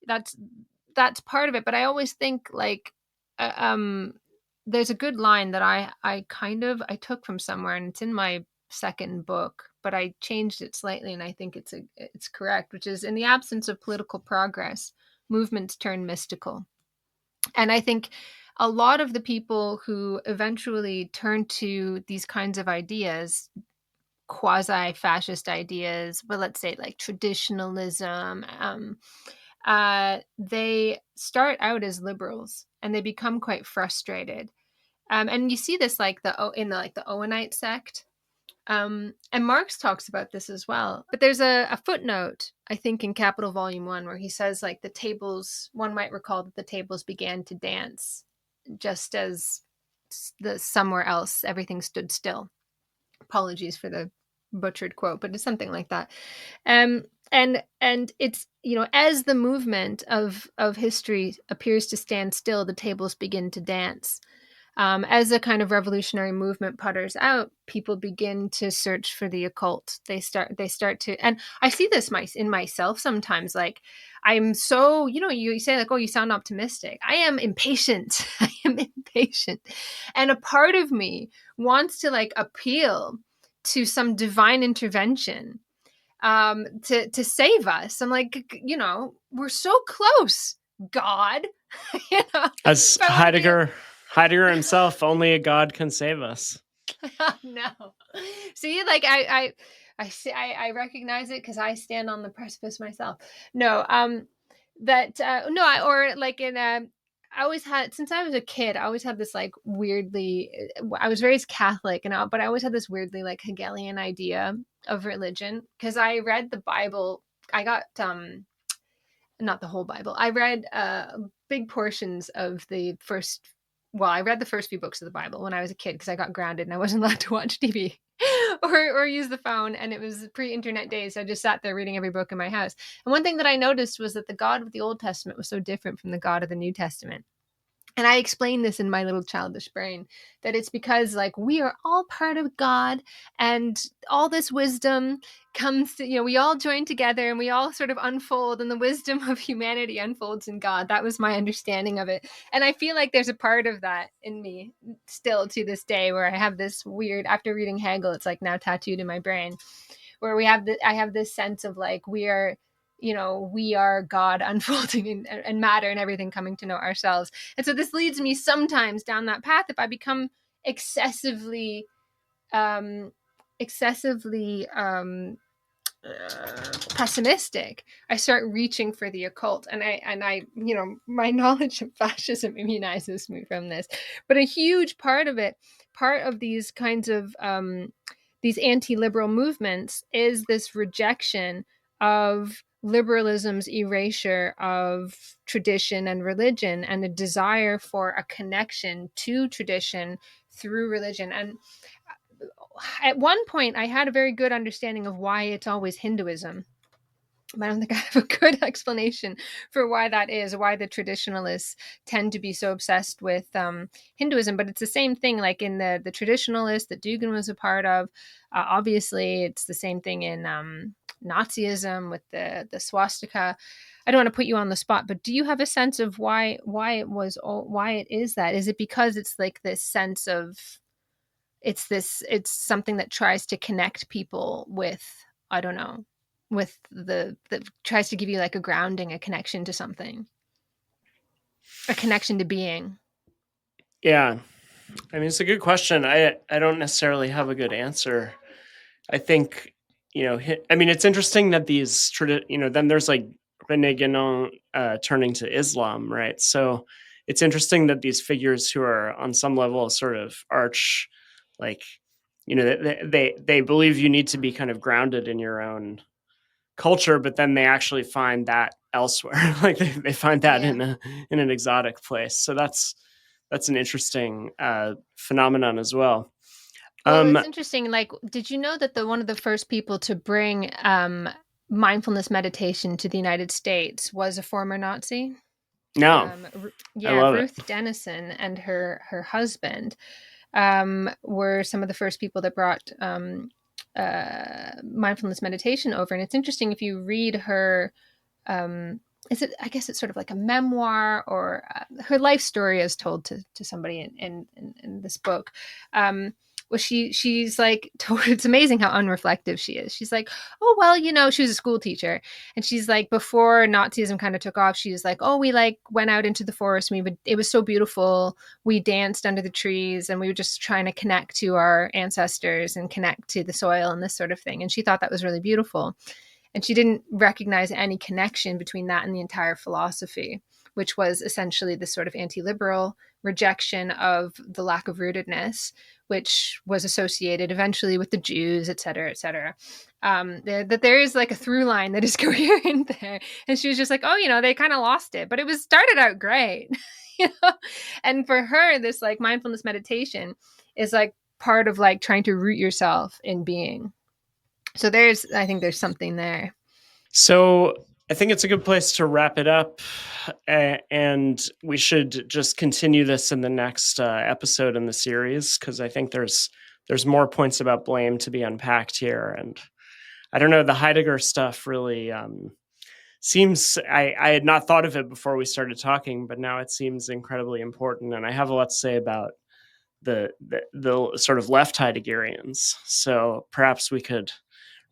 that's that's part of it. But I always think like, uh, um, there's a good line that I took from somewhere, and it's in my second book, but I changed it slightly, and I think it's correct, which is, in the absence of political progress, movements turn mystical. And I think a lot of the people who eventually turn to these kinds of ideas, quasi fascist ideas, but let's say like traditionalism, they start out as liberals and they become quite frustrated. And you see this like the Owenite sect. And Marx talks about this as well. But there's a footnote, I think, in Capital Volume 1, where he says, like, the tables, one might recall that the tables began to dance just as the somewhere else everything stood still. Apologies for the butchered quote, but it's something like that. And it's, as the movement of history appears to stand still, the tables begin to dance. As a kind of revolutionary movement putters out, people begin to search for the occult. They start to, and I see this in myself sometimes. Like, I'm so, you say like, oh, you sound optimistic. I am impatient. I am impatient, and a part of me wants to like appeal to some divine intervention, to save us. I'm like, we're so close, God. As But I want to be. Heidegger himself, only a God can save us. No. See, like I recognize it because I stand on the precipice myself. No, that no, or like I always had, since I was a kid, I always had this like weirdly, I was raised Catholic, but I always had this weirdly like Hegelian idea of religion because I read the Bible. I got not the whole Bible. I read big portions of the first. Well, I read the first few books of the Bible when I was a kid because I got grounded and I wasn't allowed to watch TV or use the phone. And it was pre-internet days. So I just sat there reading every book in my house. And one thing that I noticed was that the God of the Old Testament was so different from the God of the New Testament. And I explain this in my little childish brain, that it's because like we are all part of God, and all this wisdom comes to, we all join together and we all sort of unfold, and the wisdom of humanity unfolds in God. That was my understanding of it. And I feel like there's a part of that in me still to this day, where I have this weird, after reading Hegel, it's like now tattooed in my brain, where I have this sense of like we are God unfolding and matter and everything coming to know ourselves. And so this leads me sometimes down that path if I become excessively um excessively pessimistic. I start reaching for the occult, and I my knowledge of fascism immunizes me from this. But a huge part of these kinds of these anti-liberal movements is this rejection of liberalism's erasure of tradition and religion, and a desire for a connection to tradition through religion. And at one point I had a very good understanding of why it's always Hinduism. But I don't think I have a good explanation for why that is, why the traditionalists tend to be so obsessed with Hinduism. But it's the same thing, like in the traditionalists that Dugan was a part of. Obviously, it's the same thing in Nazism with the swastika. I don't want to put you on the spot, but do you have a sense of why it is that? Is it because it's like this sense of it's something that tries to connect people with, I don't know, with that tries to give you like a grounding, a connection to something, a connection to being? Yeah. I mean, it's a good question. I don't necessarily have a good answer. I think, I mean, it's interesting that these, then there's like René Guénon turning to Islam, right? So it's interesting that these figures who are on some level sort of arch, like, they believe you need to be kind of grounded in your own culture, but then they actually find that elsewhere. Like they find that in an exotic place. So that's an interesting phenomenon as well. Well, it's interesting. Like, did you know that one of the first people to bring mindfulness meditation to the United States was a former Nazi? No, I love Ruth it. Denison and her husband were some of the first people that brought mindfulness meditation over. And it's interesting if you read her. I guess it's sort of like a memoir, or her life story is told to somebody in this book. Well, she's like, it's amazing how unreflective she is. She's like, oh, well, she was a school teacher. And she's like, before Nazism kind of took off, she was like, oh, we like went out into the forest and it was so beautiful. We danced under the trees and we were just trying to connect to our ancestors and connect to the soil and this sort of thing. And she thought that was really beautiful. And she didn't recognize any connection between that and the entire philosophy, which was essentially this sort of anti-liberal rejection of the lack of rootedness, which was associated eventually with the Jews, et cetera, et cetera. That there is like a through line that is coherent there. And she was just like, oh, they kind of lost it, but it started out great. And for her, this like mindfulness meditation is like part of like trying to root yourself in being. So I think there's something there. So I think it's a good place to wrap it up, and we should just continue this in the next episode in the series, because I think there's more points about blame to be unpacked here. And I don't know, the Heidegger stuff really seems, I had not thought of it before we started talking, but now it seems incredibly important. And I have a lot to say about the sort of left Heideggerians. So perhaps we could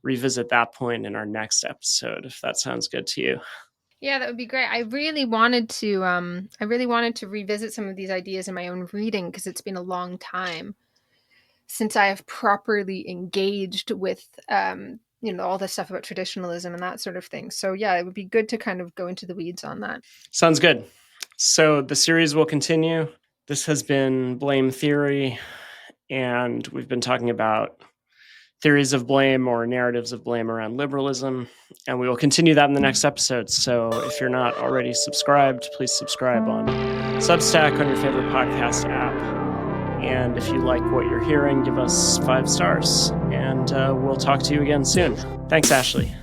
revisit that point in our next episode, if that sounds good to you. Yeah, that would be great. I really wanted to revisit some of these ideas in my own reading, because it's been a long time since I have properly engaged with all the stuff about traditionalism and that sort of thing. So yeah, it would be good to kind of go into the weeds on that. Sounds good. So the series will continue. This has been Blame Theory, and we've been talking about theories of blame or narratives of blame around liberalism, and we will continue that in the next episode. So if you're not already subscribed, please subscribe on Substack, on your favorite podcast app. And if you like what you're hearing, give us 5 stars, and we'll talk to you again soon. Thanks, Ashley.